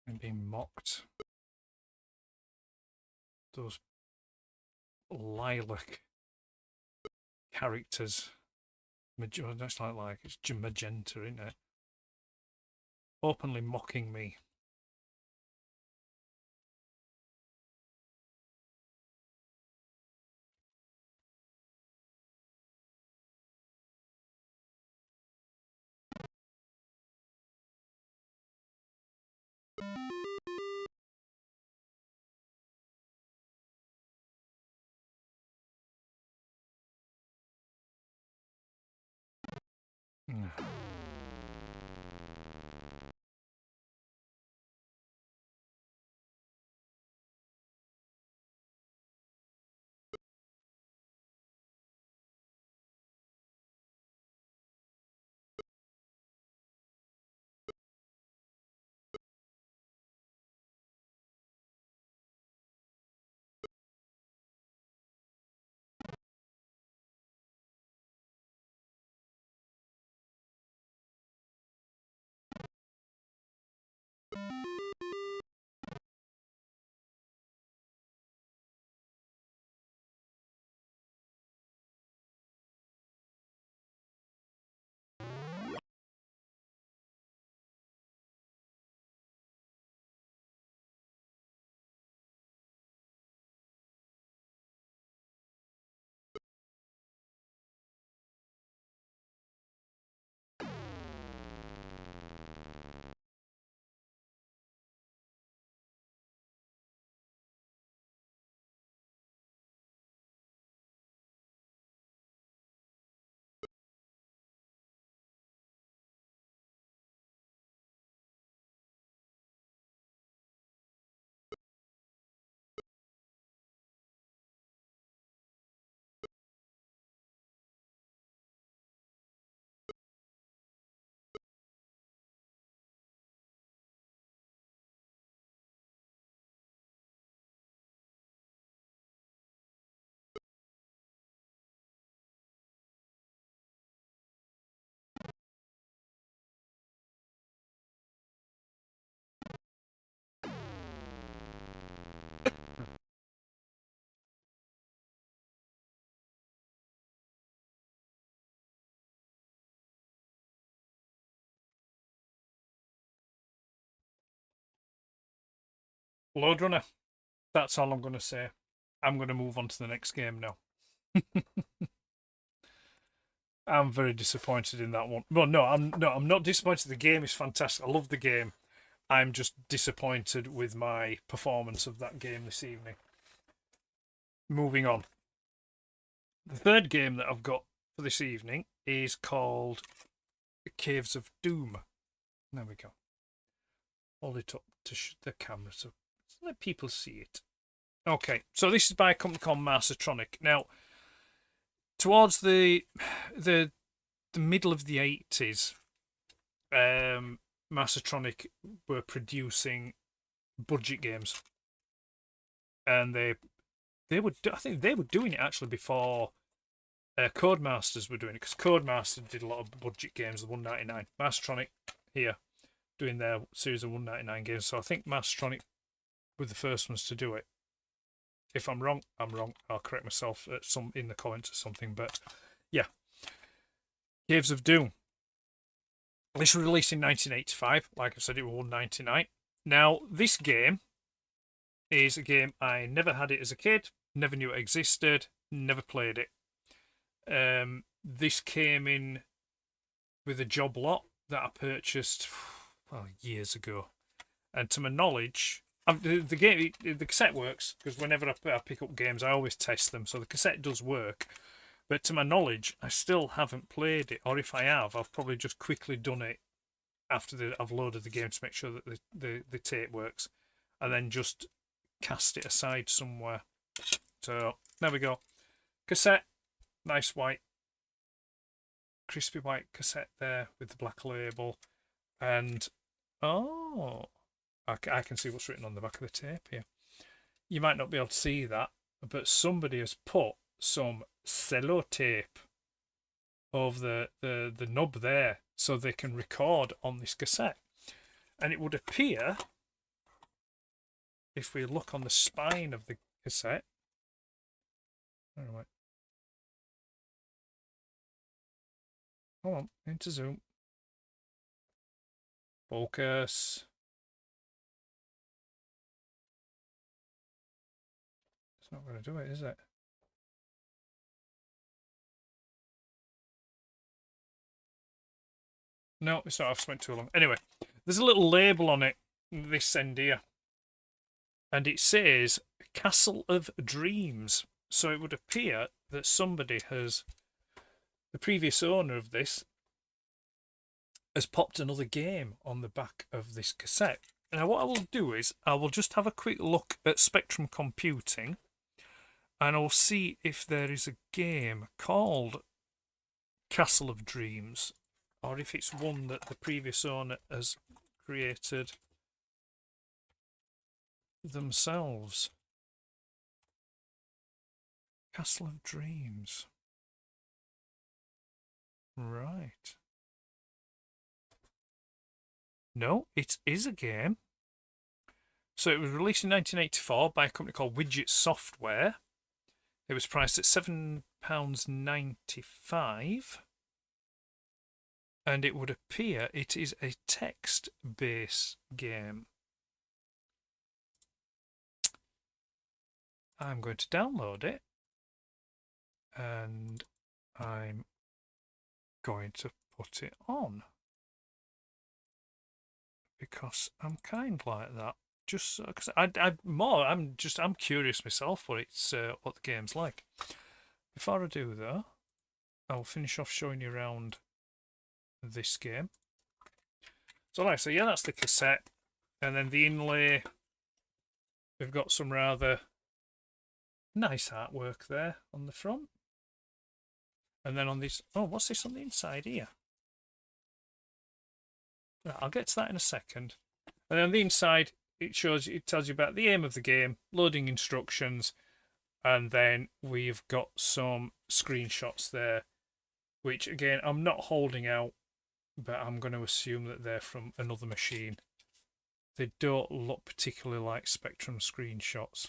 And being mocked. Those lilac characters. That's like it's magenta, isn't it? Openly mocking me. Lode Runner. That's all I'm going to say. I'm going to move on to the next game now. I'm very disappointed in that one. Well, no, I'm not disappointed. The game is fantastic. I love the game. I'm just disappointed with my performance of that game this evening. Moving on. The third game that I've got for this evening is called Caves of Doom. There we go. Hold it up to the camera so let people see it. Okay, so this is by a company called Mastertronic. Now, towards the middle of the 80s, Mastertronic were producing budget games, and I think they were doing it actually before Codemasters were doing it, because Codemasters did a lot of budget games, the 199. Mastertronic here doing their series of 199 games. So I think Mastertronic were the first ones to do it. If I'm wrong, I'm wrong. I'll correct myself in the comments or something. But yeah, Caves of Doom. This was released in 1985. Like I said, it was 199. Now, this game is a game I never had it as a kid, never knew it existed, never played it. This came in with a job lot that I purchased years ago, and to my knowledge, the cassette works, because whenever I pick up games, I always test them, so the cassette does work. But to my knowledge, I still haven't played it, or if I have, I've probably just quickly done it after I've loaded the game to make sure that the tape works, and then just cast it aside somewhere. So there we go, cassette, nice white, crispy white cassette there with the black label, and I can see what's written on the back of the tape here. You might not be able to see that, but somebody has put some sellotape over the nub there so they can record on this cassette. And it would appear, if we look on the spine of the cassette, hold on, into zoom, focus. It's not going to do it, is it? No, it's not. I've spent too long. Anyway, there's a little label on it, this end here, and it says Castle of Dreams. So it would appear that somebody the previous owner of this, has popped another game on the back of this cassette. Now what I will do is I will just have a quick look at Spectrum Computing, and I'll see if there is a game called Castle of Dreams, or if it's one that the previous owner has created themselves. Castle of Dreams. Right. No, it is a game. So it was released in 1984 by a company called Widget Software. It was priced at £7.95. And it would appear it is a text-based game. I'm going to download it, and I'm going to put it on, because I'm kind like that. Just because I'm curious myself what the game's like. Before I do though, I'll finish off showing you around this game. So like, so yeah, that's the cassette, and then the inlay. We've got some rather nice artwork there on the front, and then on this, what's this on the inside here? I'll get to that in a second. And then on the inside, it tells you about the aim of the game, loading instructions, and then we've got some screenshots there, which again I'm not holding out, but I'm going to assume that they're from another machine. They don't look particularly like Spectrum screenshots,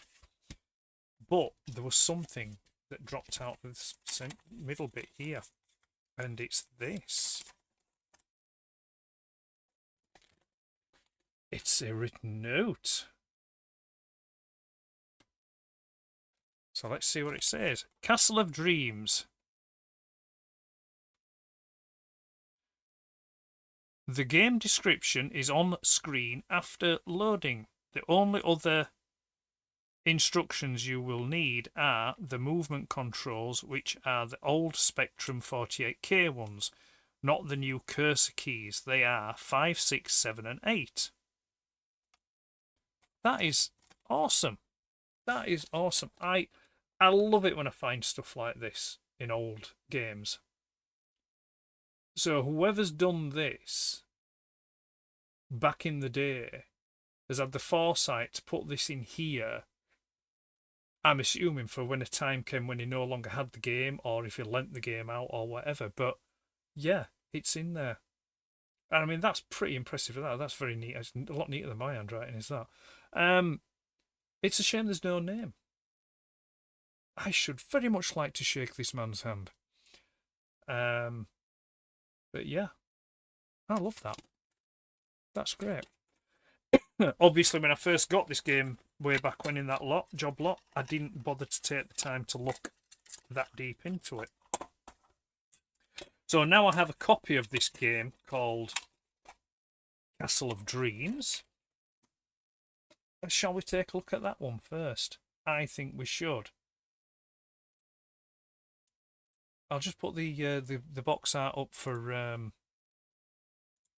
but there was something that dropped out of this middle bit here, and it's this. It's a written note. So let's see what it says. Castle of Dreams. The game description is on screen after loading. The only other instructions you will need are the movement controls, which are the old Spectrum 48K ones, not the new cursor keys. They are 5, 6, 7 and 8. That is awesome. That is awesome. I love it when I find stuff like this in old games. So whoever's done this back in the day has had the foresight to put this in here. I'm assuming for when a time came when he no longer had the game, or if he lent the game out or whatever. But yeah, it's in there. And I mean, that's pretty impressive. That's very neat. It's a lot neater than my handwriting, is that? It's a shame there's no name. I should very much like to shake this man's hand. But yeah, I love that. That's great. Obviously, when I first got this game way back when in that job lot, I didn't bother to take the time to look that deep into it. So now I have a copy of this game called Castle of Dreams. Shall we take a look at that one first? I think we should. I'll just put the box art up for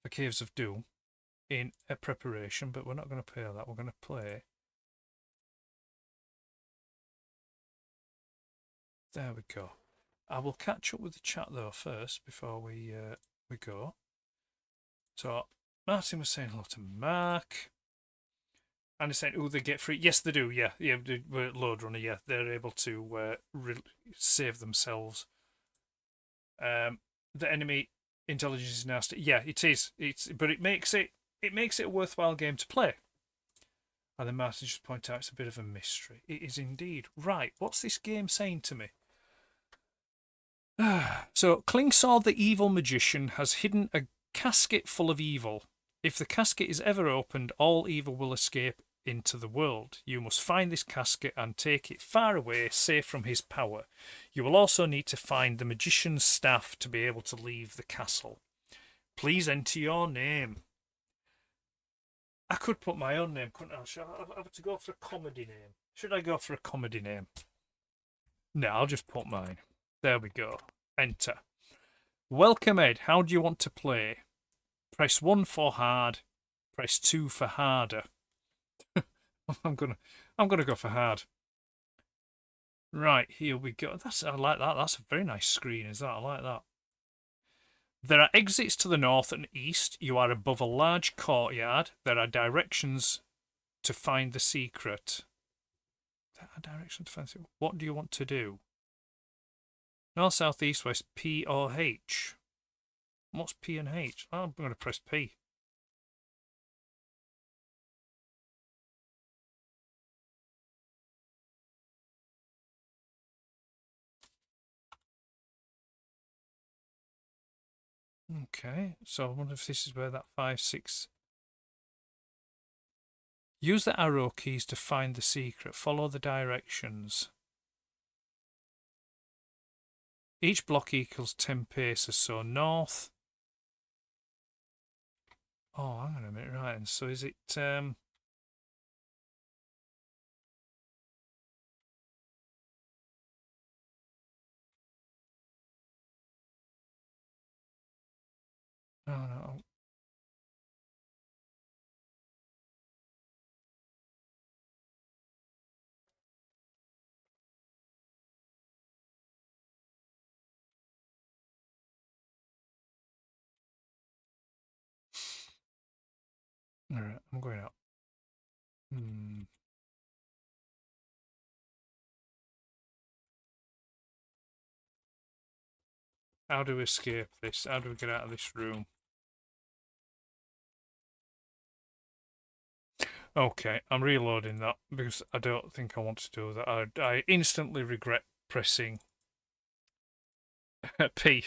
Caves of Doom in a preparation, but we're not going to play that. We're going to play. There we go. I will catch up with the chat though first before we go. So Martin was saying hello to Mark. And he's saying, "Oh, they get free." Yes, they do. Yeah, Lode Runner. Yeah, they're able to save themselves. The enemy intelligence is nasty. Yeah, it is. But it makes it a worthwhile game to play. And then Martin just pointed out it's a bit of a mystery. It is indeed. Right, what's this game saying to me? So, Klingsaw the evil magician has hidden a casket full of evil. If the casket is ever opened, all evil will escape into the world. You must find this casket and take it far away, safe from his power. You will also need to find the magician's staff to be able to leave the castle. Please enter your name. I could put my own name, couldn't I? Should I have to go for a comedy name? Should I go for a comedy name? No, I'll just put mine. There we go. Enter. Welcome, Ed. How do you want to play? Press 1 for hard. Press 2 for harder. I'm gonna go for hard. Right, here we go. I like that. That's a very nice screen, is that? I like that. There are exits to the north and east. You are above a large courtyard. There are directions to find the secret. There are directions to find the secret. What do you want to do? North, south, east, west, P or H? What's P and H? Oh, I'm going to press P. Okay, so I wonder if this is where that 5, 6... Use the arrow keys to find the secret. Follow the directions. Each block equals 10 paces, so north... Oh, hang on a minute, right, and so is it... No, no. Alright, I'm going out. How do we escape this? How do we get out of this room? Okay, I'm reloading that because I don't think I want to do that. I instantly regret pressing P.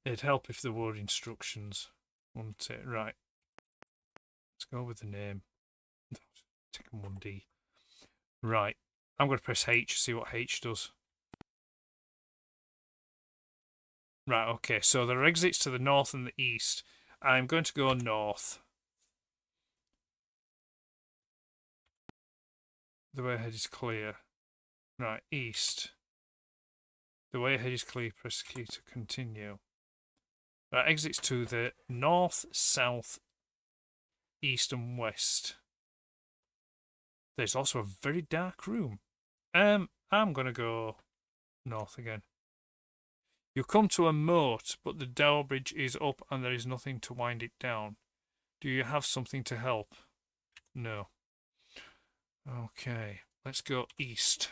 It'd help if there were instructions, wouldn't it? Right. Let's go with the name. Take 1D. Right. I'm going to press H, see what H does. Right, okay, so there are exits to the north and the east. I'm going to go north. The way ahead is clear. Right, east. The way ahead is clear, press key to continue. Right, exits to the north, south, east and west. There's also a very dark room. I'm going to go north again. You come to a moat, but the drawbridge is up and there is nothing to wind it down. Do you have something to help? No. Okay, let's go east.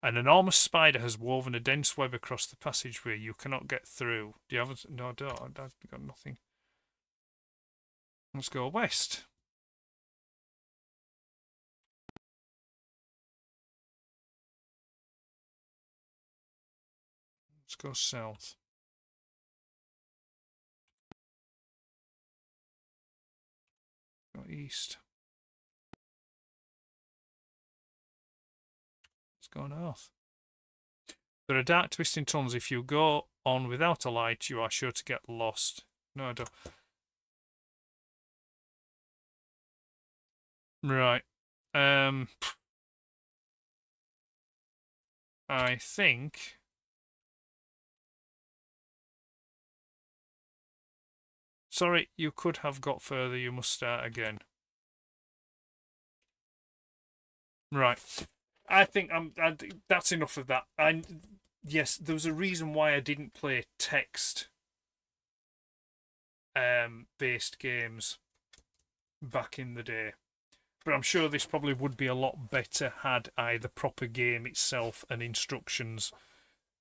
An enormous spider has woven a dense web across the passageway. You cannot get through. Do you have a... No, I don't. I've got nothing. Let's go west. Let's go south. Go east. Let's go north. There are dark twisting tunnels. If you go on without a light, you are sure to get lost. No, I don't. Right. I think... Sorry, you could have got further. You must start again. Right. I think that's enough of that. Yes, there was a reason why I didn't play text based games back in the day. But I'm sure this probably would be a lot better had I the proper game itself and instructions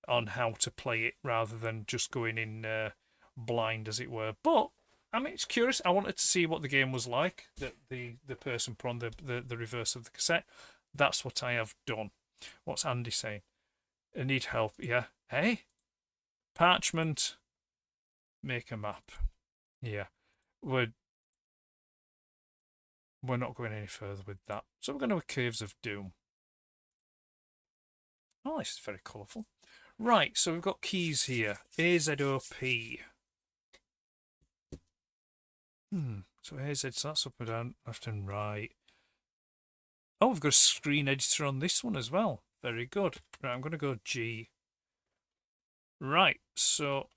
on how to play it rather than just going in blind, as it were. But I mean, it's curious. I wanted to see what the game was like. That the person put on the reverse of the cassette. That's what I have done. What's Andy saying? I need help. Yeah. Hey, parchment. Make a map. Yeah. We're not going any further with that. So we're going to Caves of Doom. Oh, this is very colourful. Right, so we've got keys here. AZOP. So AZ, so that's up and down, left and right. Oh, we've got a screen editor on this one as well. Very good. Right, I'm going to go G. Right, so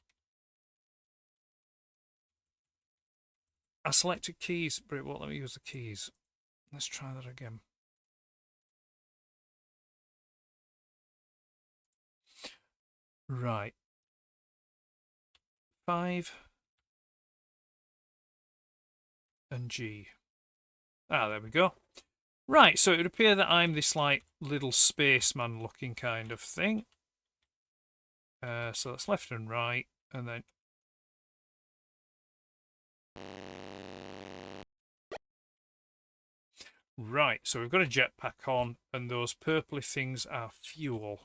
I selected keys, but it won't let me use the keys. Let's try that again. Right. 5 and G. Ah, there we go. Right, so it would appear that I'm this like little spaceman looking kind of thing. So that's left and right, and then right, so we've got a jetpack on, and those purpley things are fuel.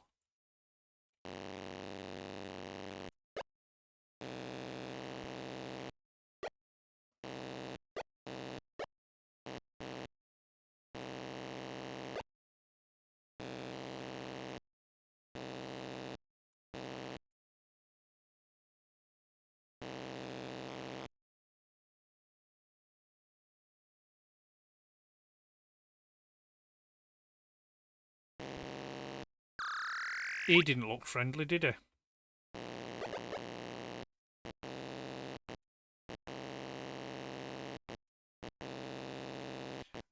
He didn't look friendly, did he?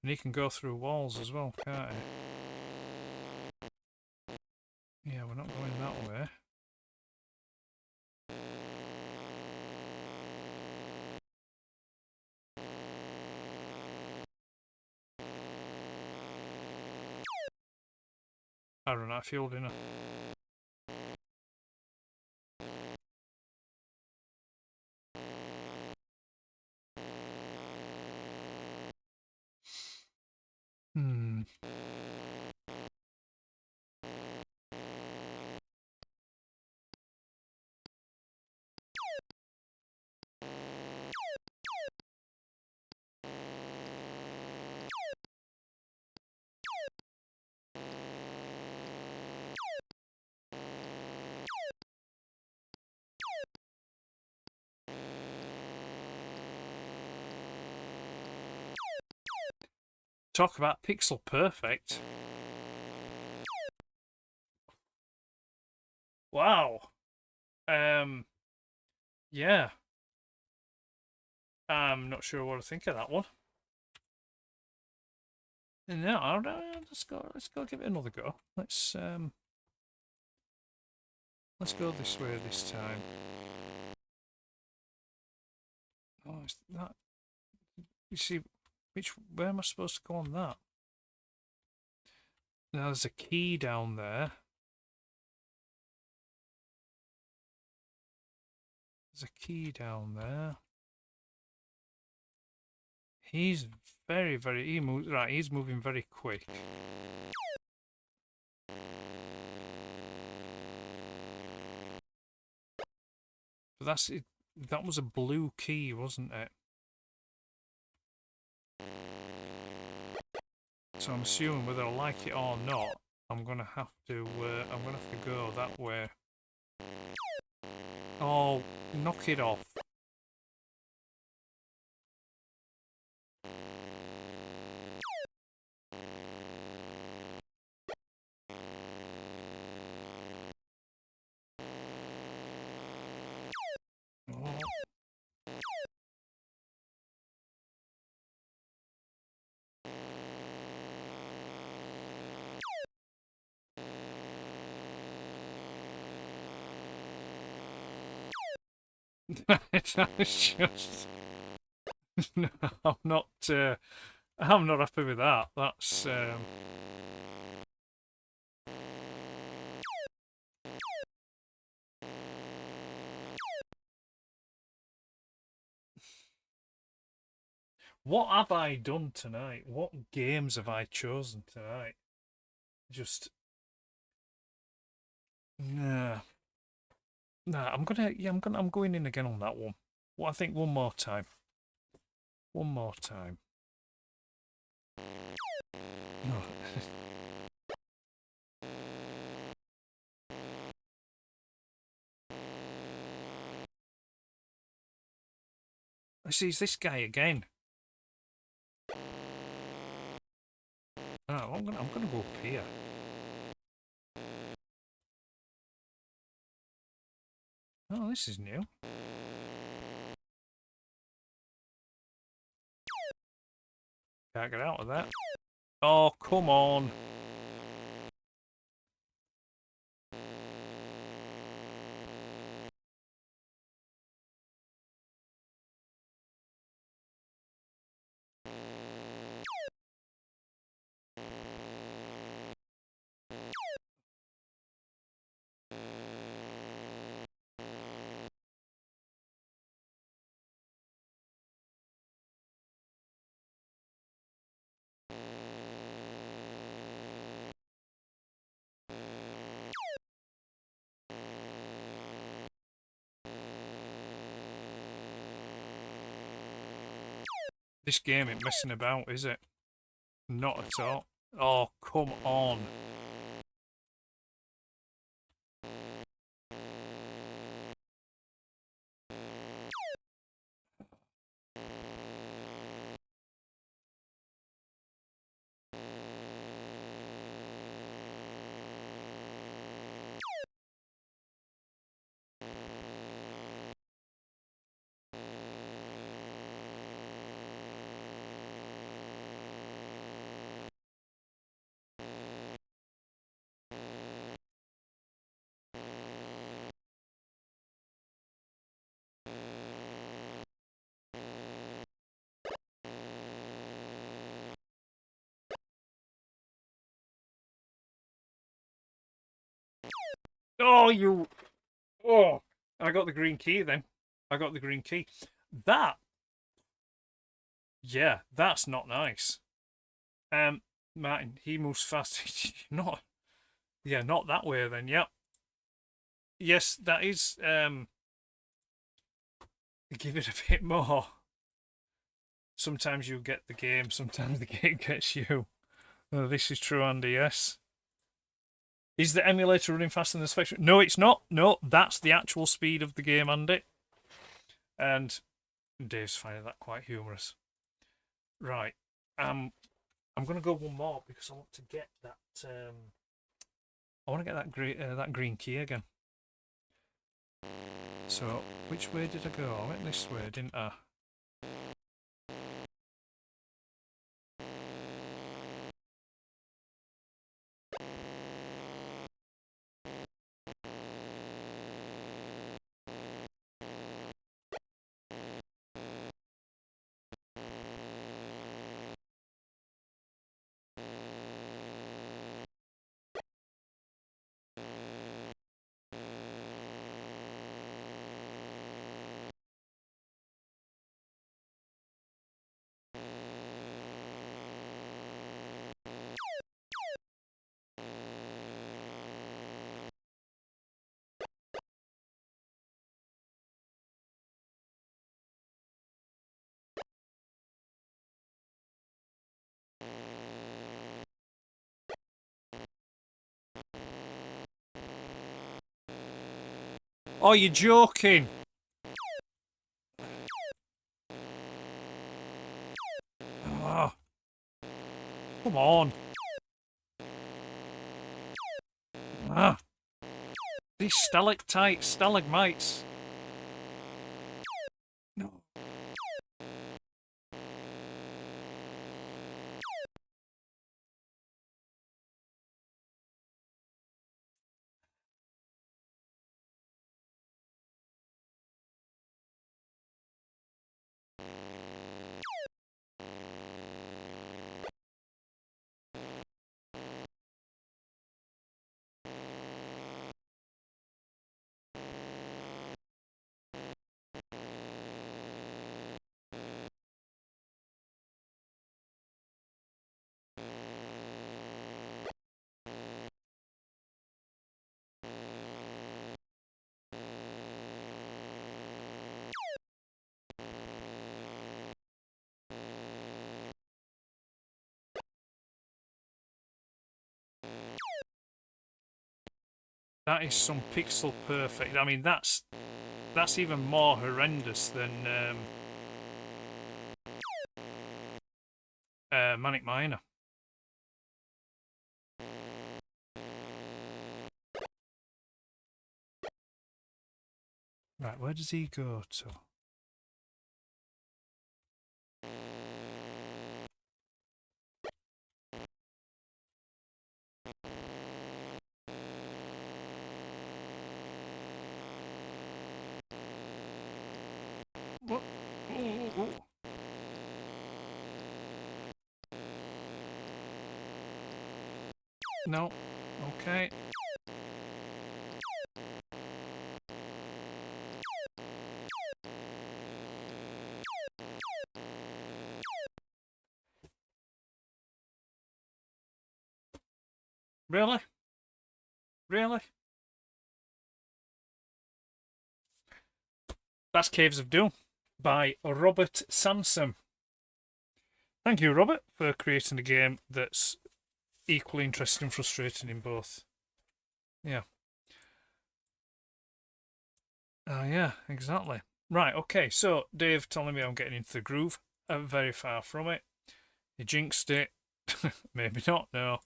And he can go through walls as well, can't he? Yeah, we're not going that way. I run out of fuel, didn't I? Talk about pixel perfect. Wow. Yeah. I'm not sure what to think of that one. No, let's go give it another go. Let's go this way this time. Oh, is that, you see, where am I supposed to go on that? Now there's a key down there. There's a key down there. He's he moves, right, he's moving very quick. But that's it. That was a blue key, wasn't it? So I'm assuming whether I like it or not, I'm gonna have to go that way. Oh, knock it off. Oh. It's just no, I'm not happy with that. That's what have I done tonight? What games have I chosen tonight? Just nah. Nah, I'm going in again on that one. Well, I think one more time. One more time. No. I see, it's this guy again. Oh, I'm gonna go up here. Oh, this is new. Can't get out of that. Oh, come on. This game ain't messing about, is it? Not at all. Oh, come on. Oh, you... Oh, I got the green key then. I got the green key. That... Yeah, that's not nice. Martin, he moves fast. Not... Yeah, not that way then, yep. Yes, that is... Give it a bit more. Sometimes you get the game, sometimes the game gets you. Oh, this is true, Andy, yes. Is the emulator running faster than the Spectrum? No, it's not. No, that's the actual speed of the game, Andy. And Dave's finding that quite humorous. Right. I'm I'm going to go one more because I want to get that. I want to get that green key again. So, which way did I go? I went this way, didn't I? Oh, you're joking! Oh, come on! Ah, these stalagmites. No. That is some pixel perfect. I mean, that's even more horrendous than Manic Miner. Right, where does he go to? What? Ooh. No. Okay. Really? Really? That's Caves of Doom by Robert Sansom. Thank you, Robert, for creating a game that's equally interesting and frustrating in both. Yeah. Yeah, exactly. Right, okay, so Dave telling me I'm getting into the groove. I'm very far from it. He jinxed it. Maybe not, no.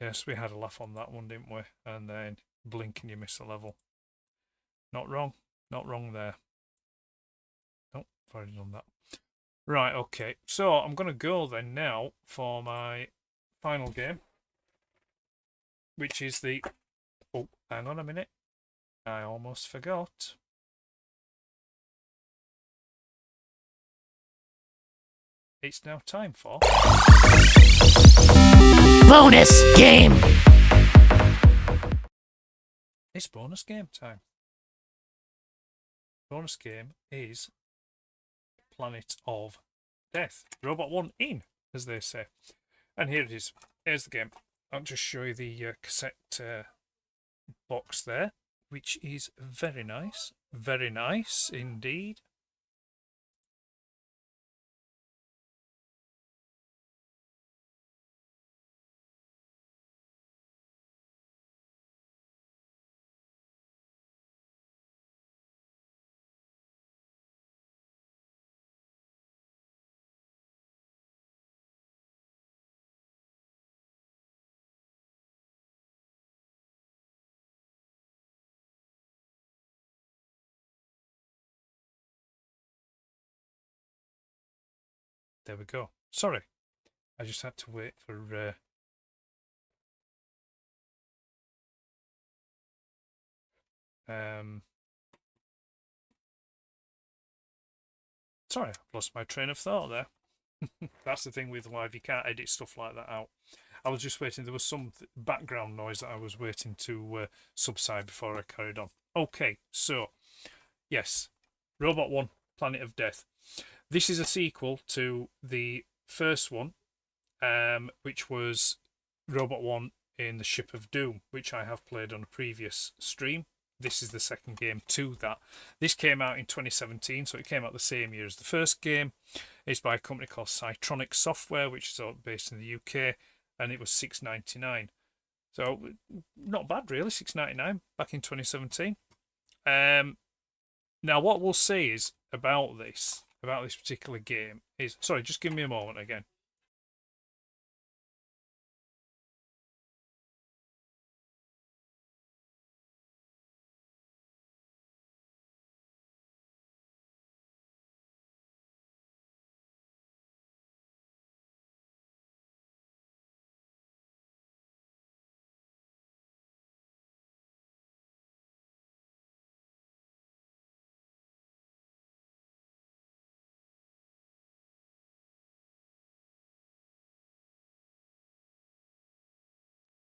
Yes, we had a laugh on that one, didn't we? And then blink and you miss a level. Not wrong. Not wrong there. Nope, I've already done that. Right, okay. So I'm going to go then now for my final game, which is the... Oh, hang on a minute. I almost forgot. It's now time for... Bonus game! It's bonus game time. Bonus game is Planet of Death. Robot 1 in, as they say. And here it is. Here's the game. I'll just show you the cassette box there, which is very nice. Very nice indeed. There we go. Sorry, I just had to wait for sorry, I've lost my train of thought there. That's the thing with live, you can't edit stuff like that out. I was just waiting, there was some background noise that I was waiting to subside before I carried on. Okay, so, yes, Robot 1, Planet of Death. This is a sequel to the first one, which was Robot 1 in the Ship of Doom, which I have played on a previous stream. This is the second game to that. This came out in 2017, so it came out the same year as the first game. It's by a company called Psytronik Software, which is based in the UK, and it was $6.99. So not bad, really, $6.99 back in 2017. Now, what we'll say is about this particular game is... Sorry, just give me a moment again.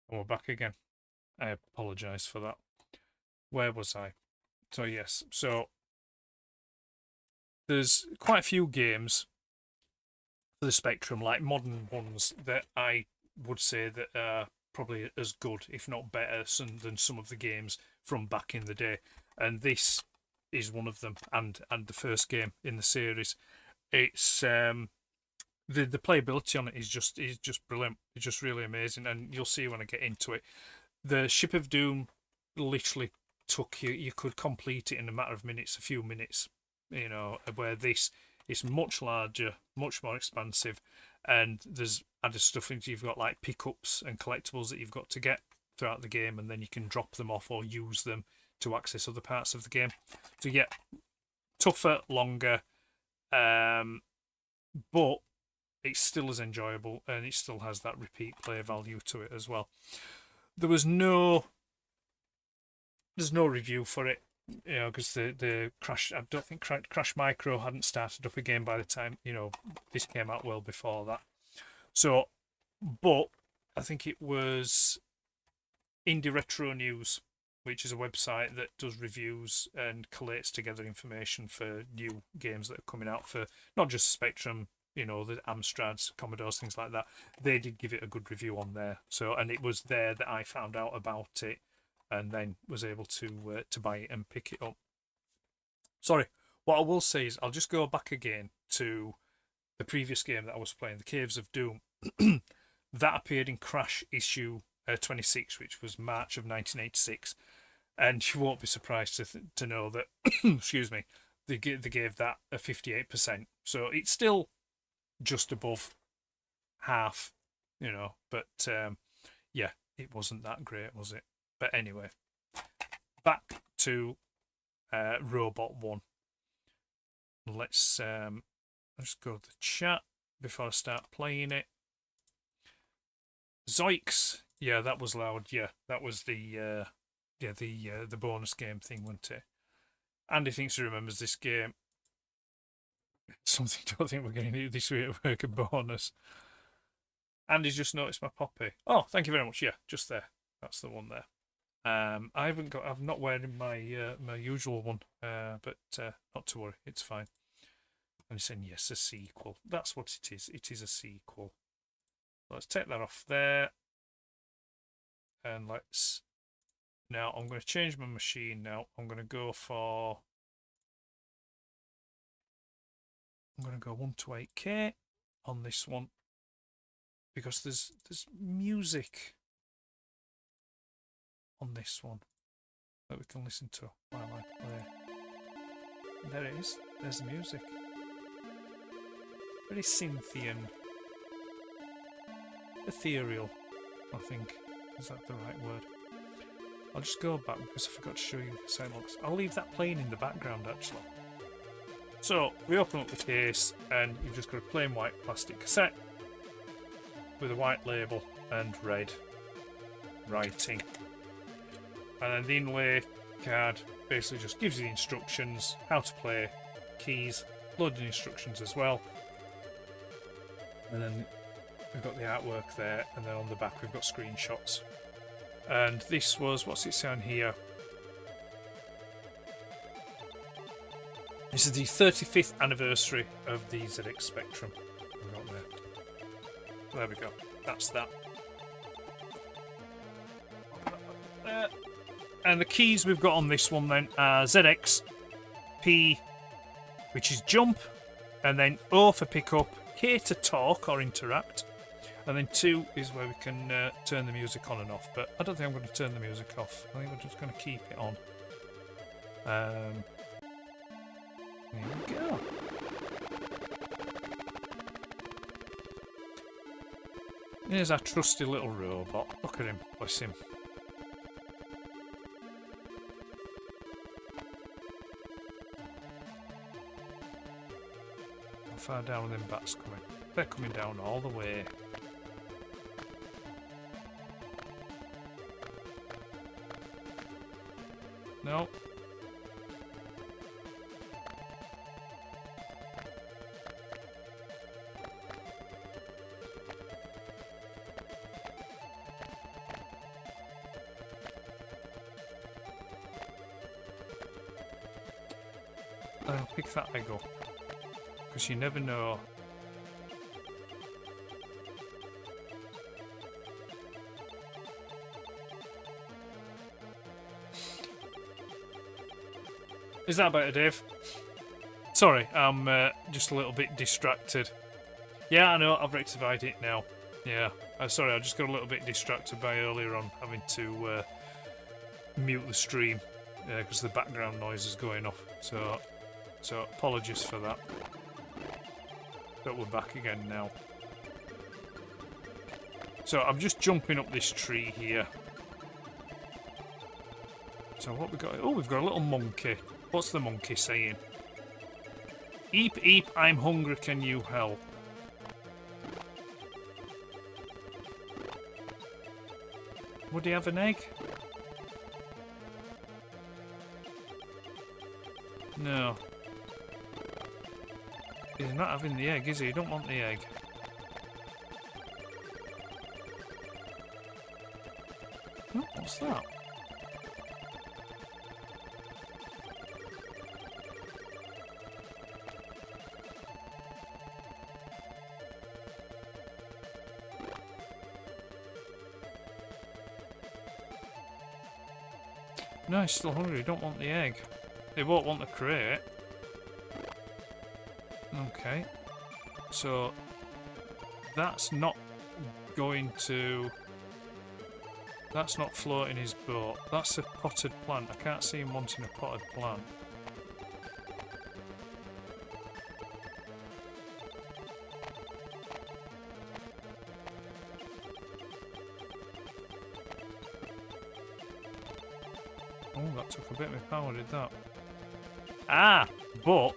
And we're back again. I apologise for that. Where was I? So yes, so there's quite a few games for the Spectrum, like modern ones, that I would say that are probably as good, if not better, than some of the games from back in the day. And this is one of them, and the first game in the series. It's the playability on it is just brilliant. It's just really amazing, and you'll see when I get into it. The Ship of Doom literally took you could complete it in a matter of minutes, a few minutes, you know, where this is much larger, much more expansive, and there's added stuff into, you've got like pickups and collectibles that you've got to get throughout the game, and then you can drop them off or use them to access other parts of the game. So yeah, tougher, longer, but it's still as enjoyable, and it still has that repeat play value to it as well. There's no review for it, you know, because the Crash, I don't think Crash Micro hadn't started up again by the time, you know, this came out well before that. So, but I think it was Indie Retro News, which is a website that does reviews and collates together information for new games that are coming out for not just the Spectrum, you know, the Amstrads, Commodores, things like that. They did give it a good review on there. So, and it was there that I found out about it, and then was able to buy it and pick it up. Sorry, what I will say is I'll just go back again to the previous game that I was playing, The Caves of Doom. That appeared in Crash issue 26, which was March of 1986, and you won't be surprised to know that, excuse me, they gave that a 58%. So it's still just above half, you know, but yeah, it wasn't that great, was it? But anyway, back to Robot 1. Let's go to the chat before I start playing it. Zoiks, yeah, that was loud. Yeah, that was the bonus game thing, wasn't it? Andy thinks he remembers this game. Something, don't think we're getting it this week at work, a bonus. Andy's just noticed my poppy. Oh, thank you very much. Yeah, just there. That's the one there. I'm not wearing my my usual one, but not to worry, it's fine. And he's saying yes, a sequel. That's what it is. It is a sequel. Let's take that off there, and let's. Now I'm going to change my machine. Now I'm going to go 128K on this one, because there's music on this one that we can listen to while I play. There it is. There's the music. Very synthy and ethereal, I think. Is that the right word? I'll just go back because I forgot to show you how it looks. I'll leave that playing in the background, actually. So we open up the case and you've just got a plain white plastic cassette with a white label and red writing. And then the inlay card basically just gives you the instructions, how to play, keys, loading instructions as well. And then we've got the artwork there, and then on the back we've got screenshots. And this was, what's it say on here? This is the 35th anniversary of the ZX Spectrum. We've got there we go. That's that. And the keys we've got on this one then are ZX, P, which is jump, and then O for pick up, K to talk or interact, and then 2 is where we can turn the music on and off. But I don't think I'm going to turn the music off. I think we're just going to keep it on. There we go. Here's our trusty little robot. Look at him, bless him. How far down are them bats coming? They're coming down all the way. No. I'll pick that egg up, because you never know. Is that better, Dave? Sorry, I'm just a little bit distracted. Yeah, I know, I've rectified it now. Yeah, sorry, I just got a little bit distracted by earlier on having to mute the stream because the background noise is going off. So apologies for that. But we're back again now. So I'm just jumping up this tree here. So what we got? Oh, we've got a little monkey. What's the monkey saying? Eep, eep, I'm hungry, can you help? Would he have an egg? No. He's not having the egg, is he? He don't want the egg. Oh, what's that? No, he's still hungry. He don't want the egg. He won't want the crate. Okay. So that's not going to... That's not floating his boat. That's a potted plant. I can't see him wanting a potted plant. Oh, that took a bit of my power, did that? Ah! But...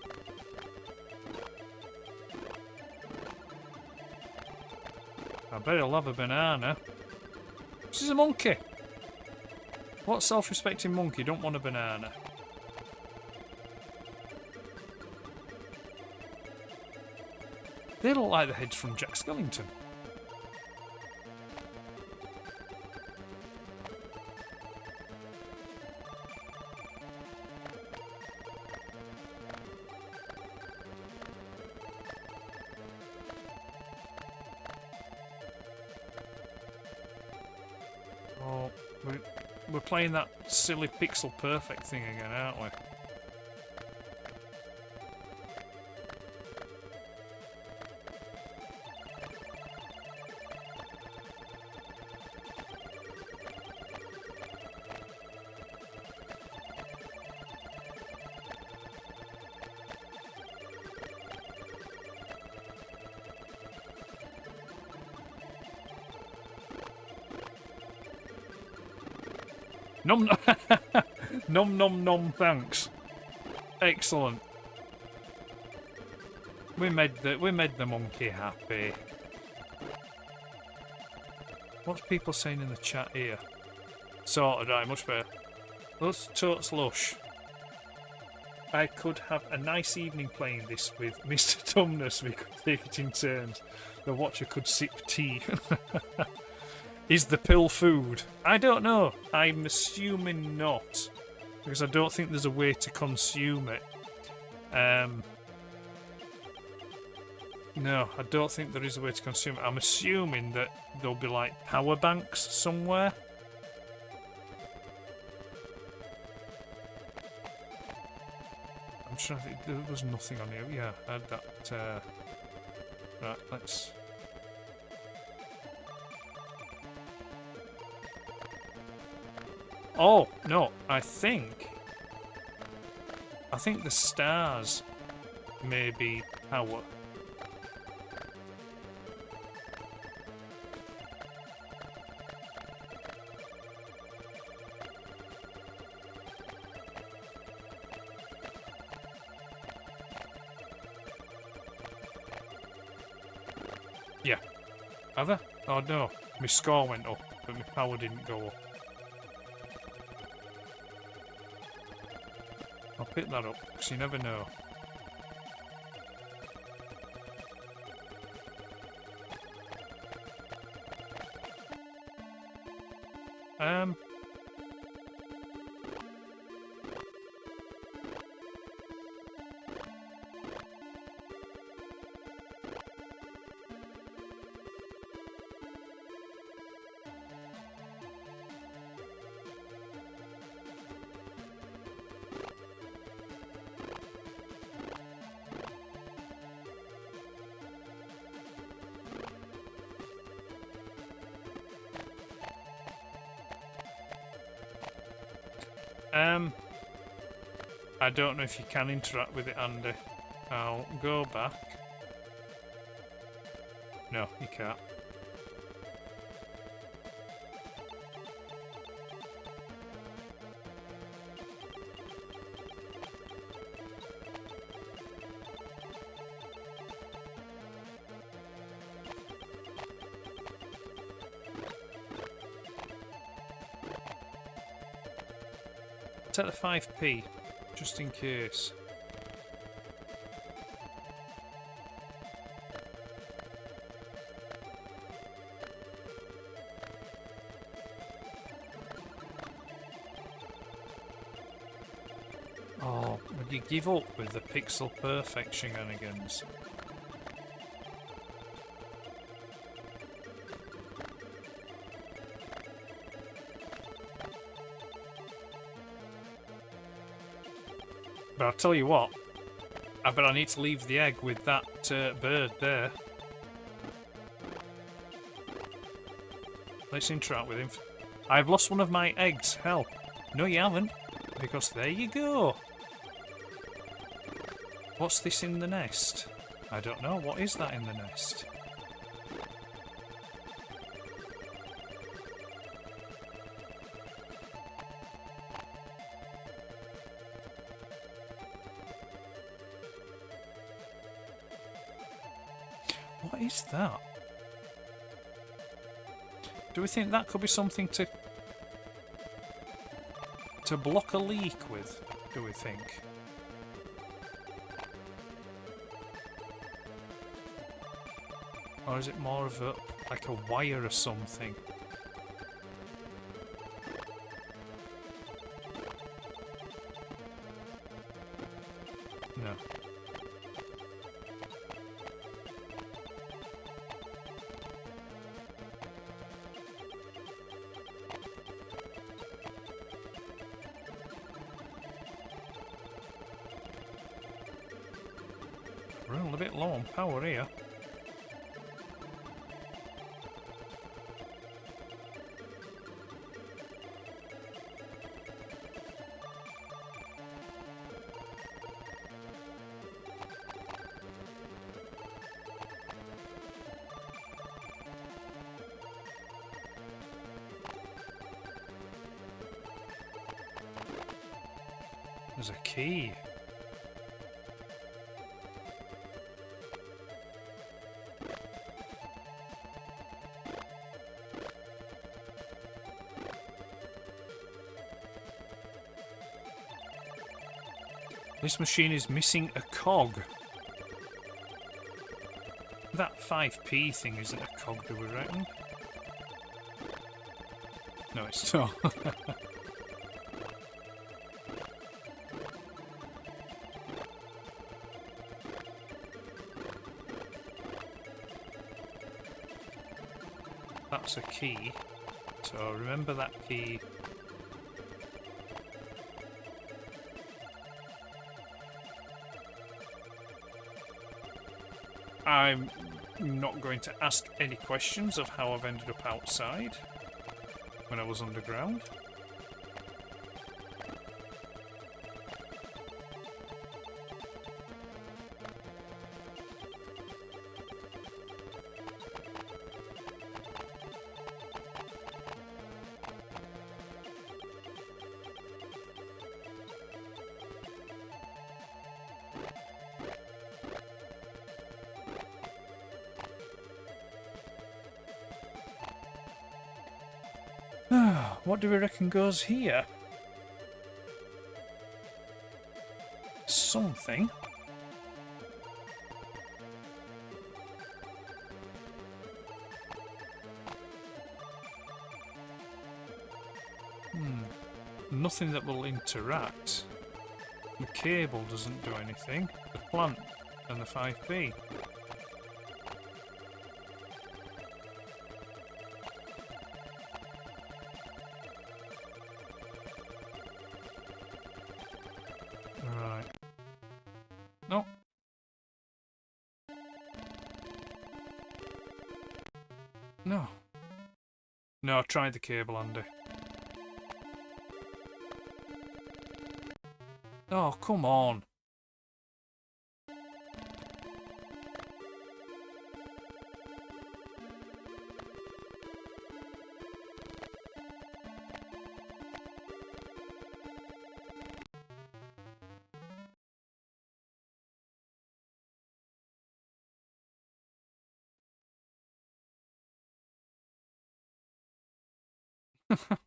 I bet he'll have a banana. This is a monkey! What self-respecting monkey don't want a banana? They look like the heads from Jack Skellington. Oh, we're playing that silly pixel perfect thing again, aren't we? Nom nom nom nom, thanks. Excellent. We made the monkey happy. What's people saying in the chat here? Sorted, right, much better. Let's totes lush. I could have a nice evening playing this with Mr. Tumnus. We could take it in turns. The watcher could sip tea. Is the pill food? I don't know. I'm assuming not. Because I don't think there's a way to consume it. No, I don't think there is a way to consume it. I'm assuming that there'll be like power banks somewhere. I'm trying to think. There was nothing on here. Yeah, I had that. Right, let's. Oh no! I think the stars may be power. Yeah. Are there? Oh no. My score went up, but my power didn't go up. I'll pick that up, because you never know. I don't know if you can interact with it, Andy. I'll go back. No, you can't. Take the 5p, just in case. Oh, would you give up with the pixel perfect shenanigans? But I'll tell you what, I bet I need to leave the egg with that bird there. Let's interact with him. I've lost one of my eggs. Hell, no you haven't, because there you go. What's this in the nest? I don't know. What is that in the nest? What is that? Do we think that could be something to block a leak with? Do we think? Or is it more of a like a wire or something? No. We're a bit low on power here. There's a key. This machine is missing a cog. That 5p thing isn't a cog, do we reckon? No, it's not. That's a key. So remember that key. I'm not going to ask any questions of how I've ended up outside when I was underground. What do we reckon goes here? Something. Nothing that will interact. The cable doesn't do anything. The plant and the 5B. Right. No. No. No, I tried the cable, Andy. Oh, come on.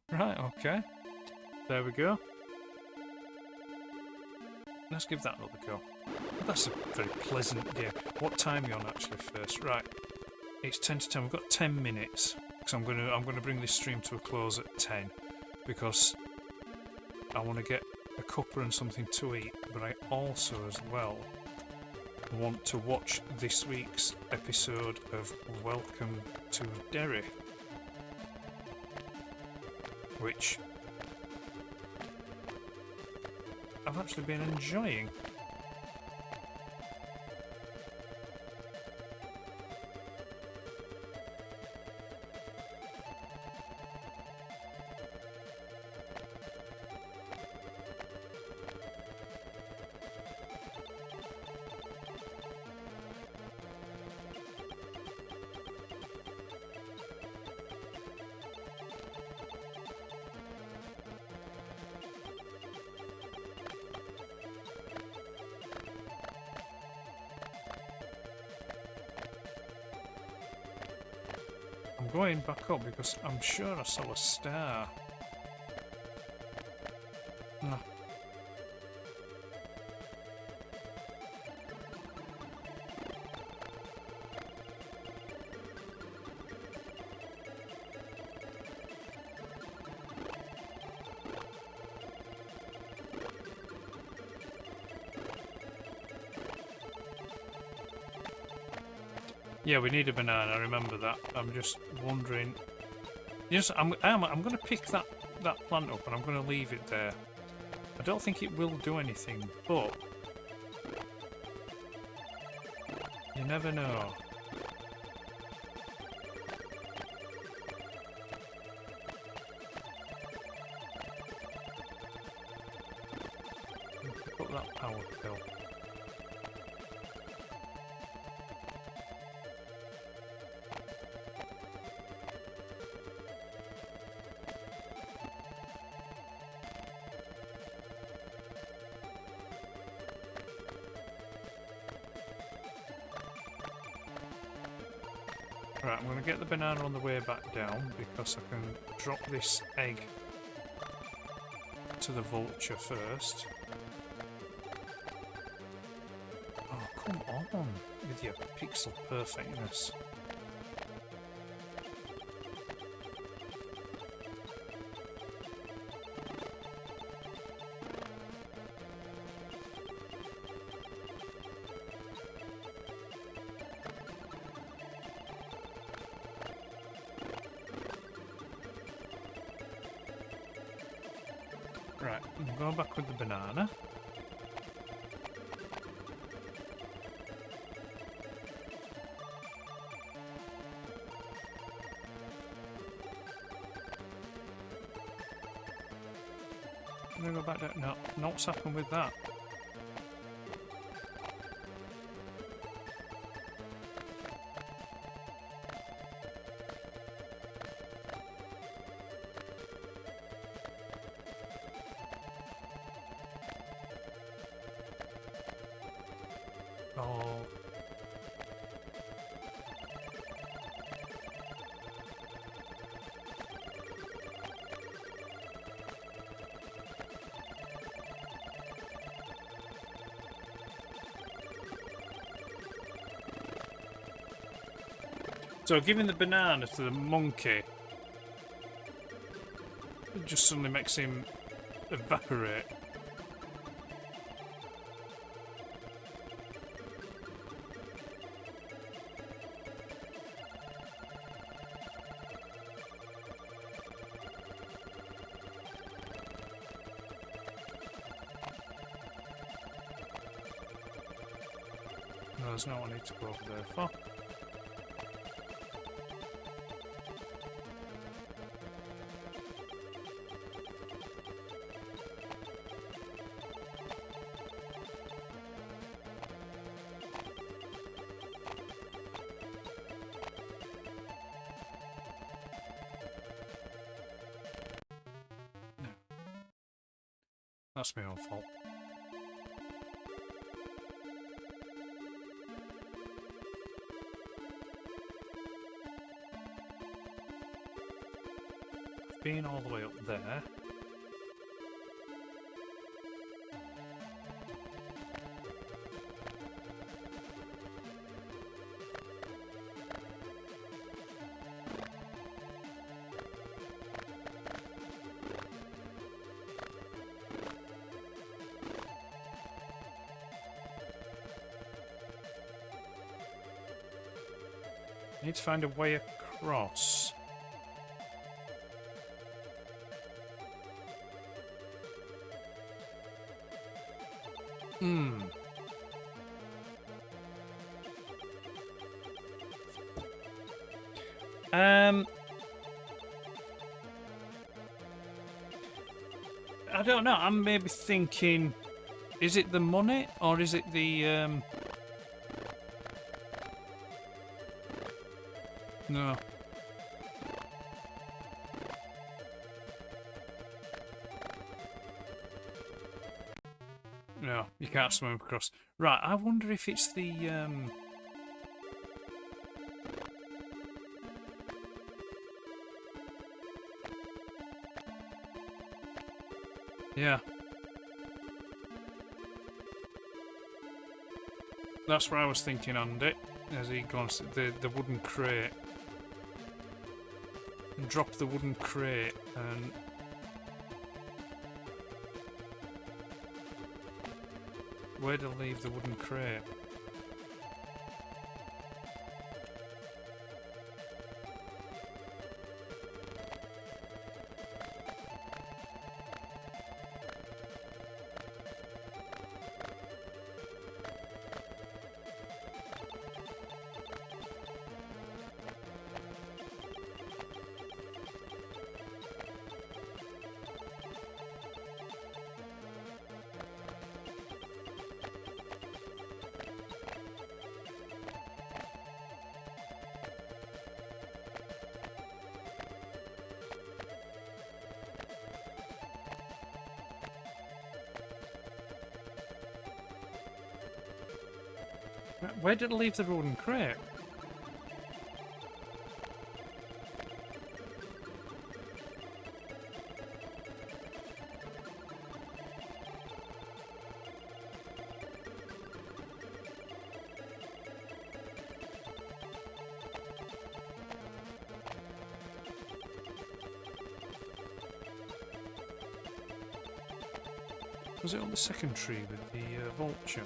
Right, okay. There we go. Let's give that another go. That's a very pleasant game. What time are you on actually first? Right. It's 10 to 10. We've got 10 minutes. So I'm gonna bring this stream to a close at 10 because I want to get a cuppa and something to eat, but I also as well want to watch this week's episode of Welcome to Derry, which I've actually been enjoying. I'm going back up because I'm sure I saw a star. No. Yeah, we need a banana. I remember that. I'm just wondering. Yes, I'm going to pick that plant up and I'm going to leave it there. I don't think it will do anything, but you never know. Pick up that power pill. Right, I'm going to get the banana on the way back down because I can drop this egg to the vulture first. Come on, with your pixel perfectness. Right, we'll go back with the banana. I'm gonna go back down. No, not what's happened with that. Oh. So giving the banana to the monkey, it just suddenly makes him evaporate. No, there's no one I need to go over there for. That's my own fault. I've been all the way up there. Need to find a way across. I don't know. I'm maybe thinking, is it the money or is it the No. No, you can't swim across. Right, I wonder if it's the yeah. That's what I was thinking on it, as he goes the wooden crate. And drop the wooden crate and where to leave the wooden crate? Where did it leave the wooden crate? Was it on the second tree with the vulture?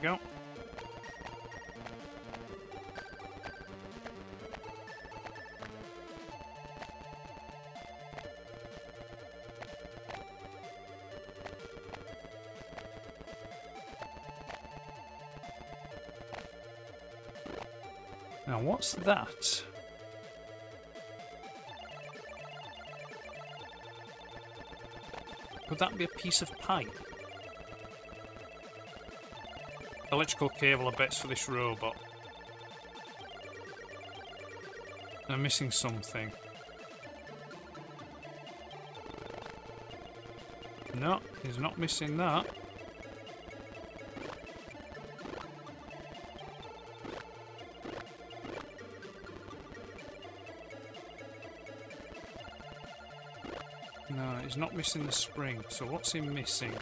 Go. Now what's that? Could that be a piece of pipe? Electrical cable, I bet's for this robot. I'm missing something. No, he's not missing that. No, he's not missing the spring. So what's he missing?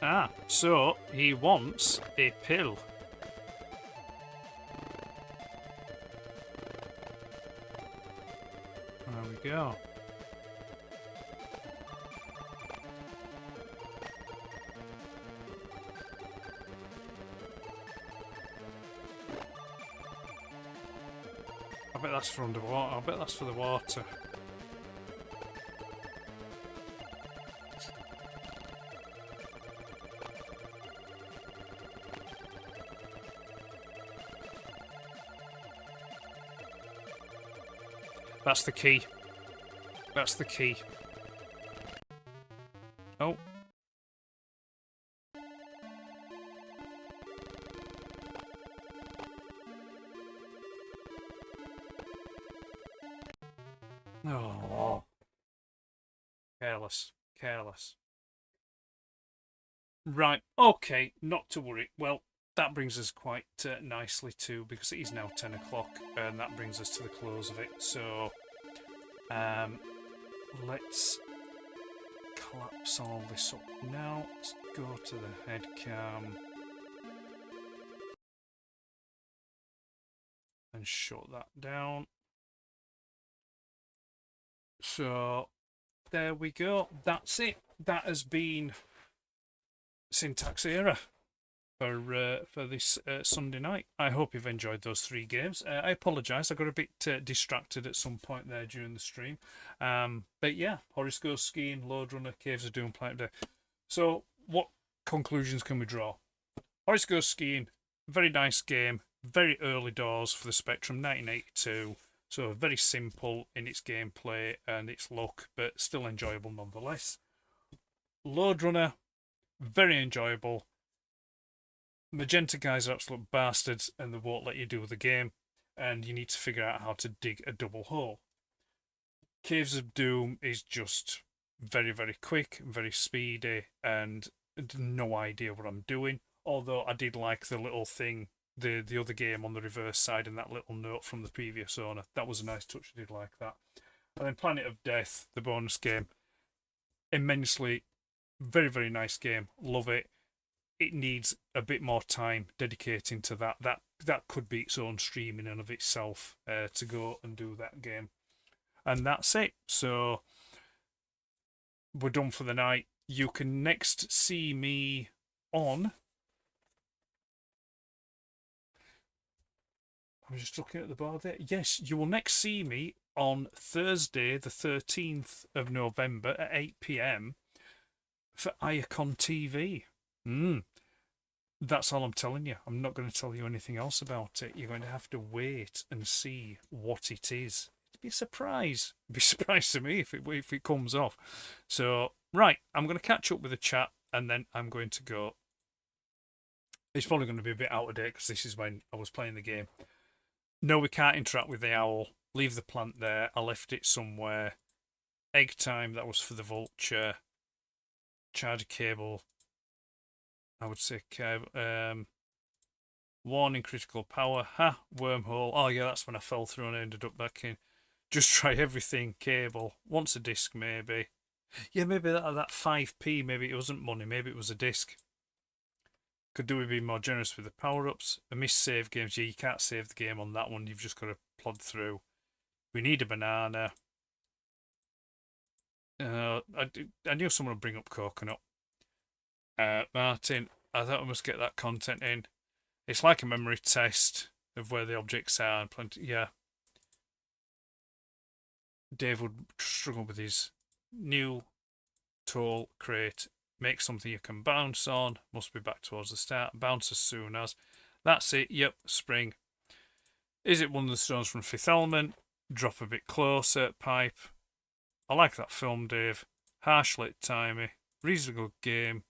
Ah, so he wants a pill. There we go. I bet that's for underwater. I bet that's for the water. That's the key. That's the key. Oh. Oh. Careless. Careless. Right. Okay. Not to worry. Well, that brings us quite nicely to, because it is now 10 o'clock, and that brings us to the close of it. So, let's collapse all this up now. Let's go to the head cam and shut that down. So, there we go. That's it. That has been Syntax Era for this Sunday night. I hope you've enjoyed those 3 games. I apologise, I got a bit distracted at some point there during the stream. But yeah, Horace Goes Skiing, Lode Runner, Caves of Doom, Planet Day. So what conclusions can we draw? Horace Goes Skiing, very nice game, very early doors for the Spectrum, 1982. So very simple in its gameplay and its look, but still enjoyable nonetheless. Lode Runner, very enjoyable. Magenta guys are absolute bastards and they won't let you do the game, and you need to figure out how to dig a double hole. Caves of Doom is just very, very quick, very speedy, and no idea what I'm doing. Although I did like the little thing, the other game on the reverse side, and that little note from the previous owner. That was a nice touch. I did like that. And then Planet of Death, the bonus game, immensely, very, very nice game. Love it. It needs a bit more time dedicating to that. That could be its own stream in and of itself, to go and do that game. And that's it. So we're done for the night. You can next see me on... I'm just looking at the board there. Yes, you will next see me on Thursday, the 13th of November at 8 p.m. for Icon TV. That's all I'm telling you. I'm not going to tell you anything else about it. You're going to have to wait and see what it is. It'd be a surprise. It'd be a surprise to me if it comes off. So, right, I'm going to catch up with the chat and then I'm going to go. It's probably going to be a bit out of date because this is when I was playing the game. No, we can't interact with the owl. Leave the plant there. I left it somewhere. Egg time, that was for the vulture. Charger cable. I would say warning, critical power. Ha, wormhole. Oh yeah, that's when I fell through and I ended up back in. Just try everything. Cable. Wants a disc maybe. Yeah, maybe that 5p, maybe it wasn't money, maybe it was a disc. Could do we be more generous with the power-ups? A missed save games. Yeah, you can't save the game on that one. You've just got to plod through. We need a banana. I knew someone would bring up coconut. Martin, I thought I must get that content in. It's like a memory test of where the objects are and plenty. Yeah. Dave would struggle with his new tool crate. Make something you can bounce on. Must be back towards the start. Bounce as soon as. That's it. Yep, spring. Is it one of the stones from Fifth Element? Drop a bit closer. Pipe. I like that film, Dave. Harsh lit timey. Reasonable game.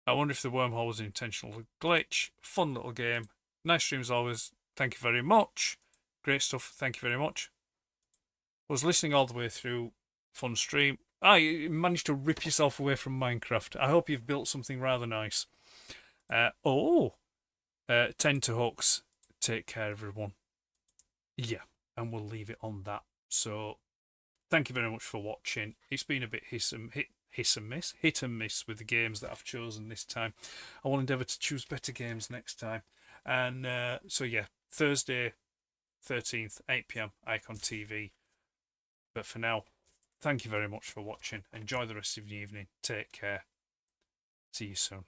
I wonder if the wormhole was an intentional glitch. Fun little game. Nice streams always. Thank you very much. Great stuff. Thank you very much. Was listening all the way through. Fun stream. You managed to rip yourself away from Minecraft. I hope you've built something rather nice. 10 to hooks. Take care, everyone. Yeah, and we'll leave it on that. So, thank you very much for watching. It's been a bit hit and miss with the games that I've chosen this time. I will endeavour to choose better games next time. And so yeah, Thursday, 13th, 8 p.m, Icon TV. But for now, thank you very much for watching. Enjoy the rest of the evening. Take care. See you soon.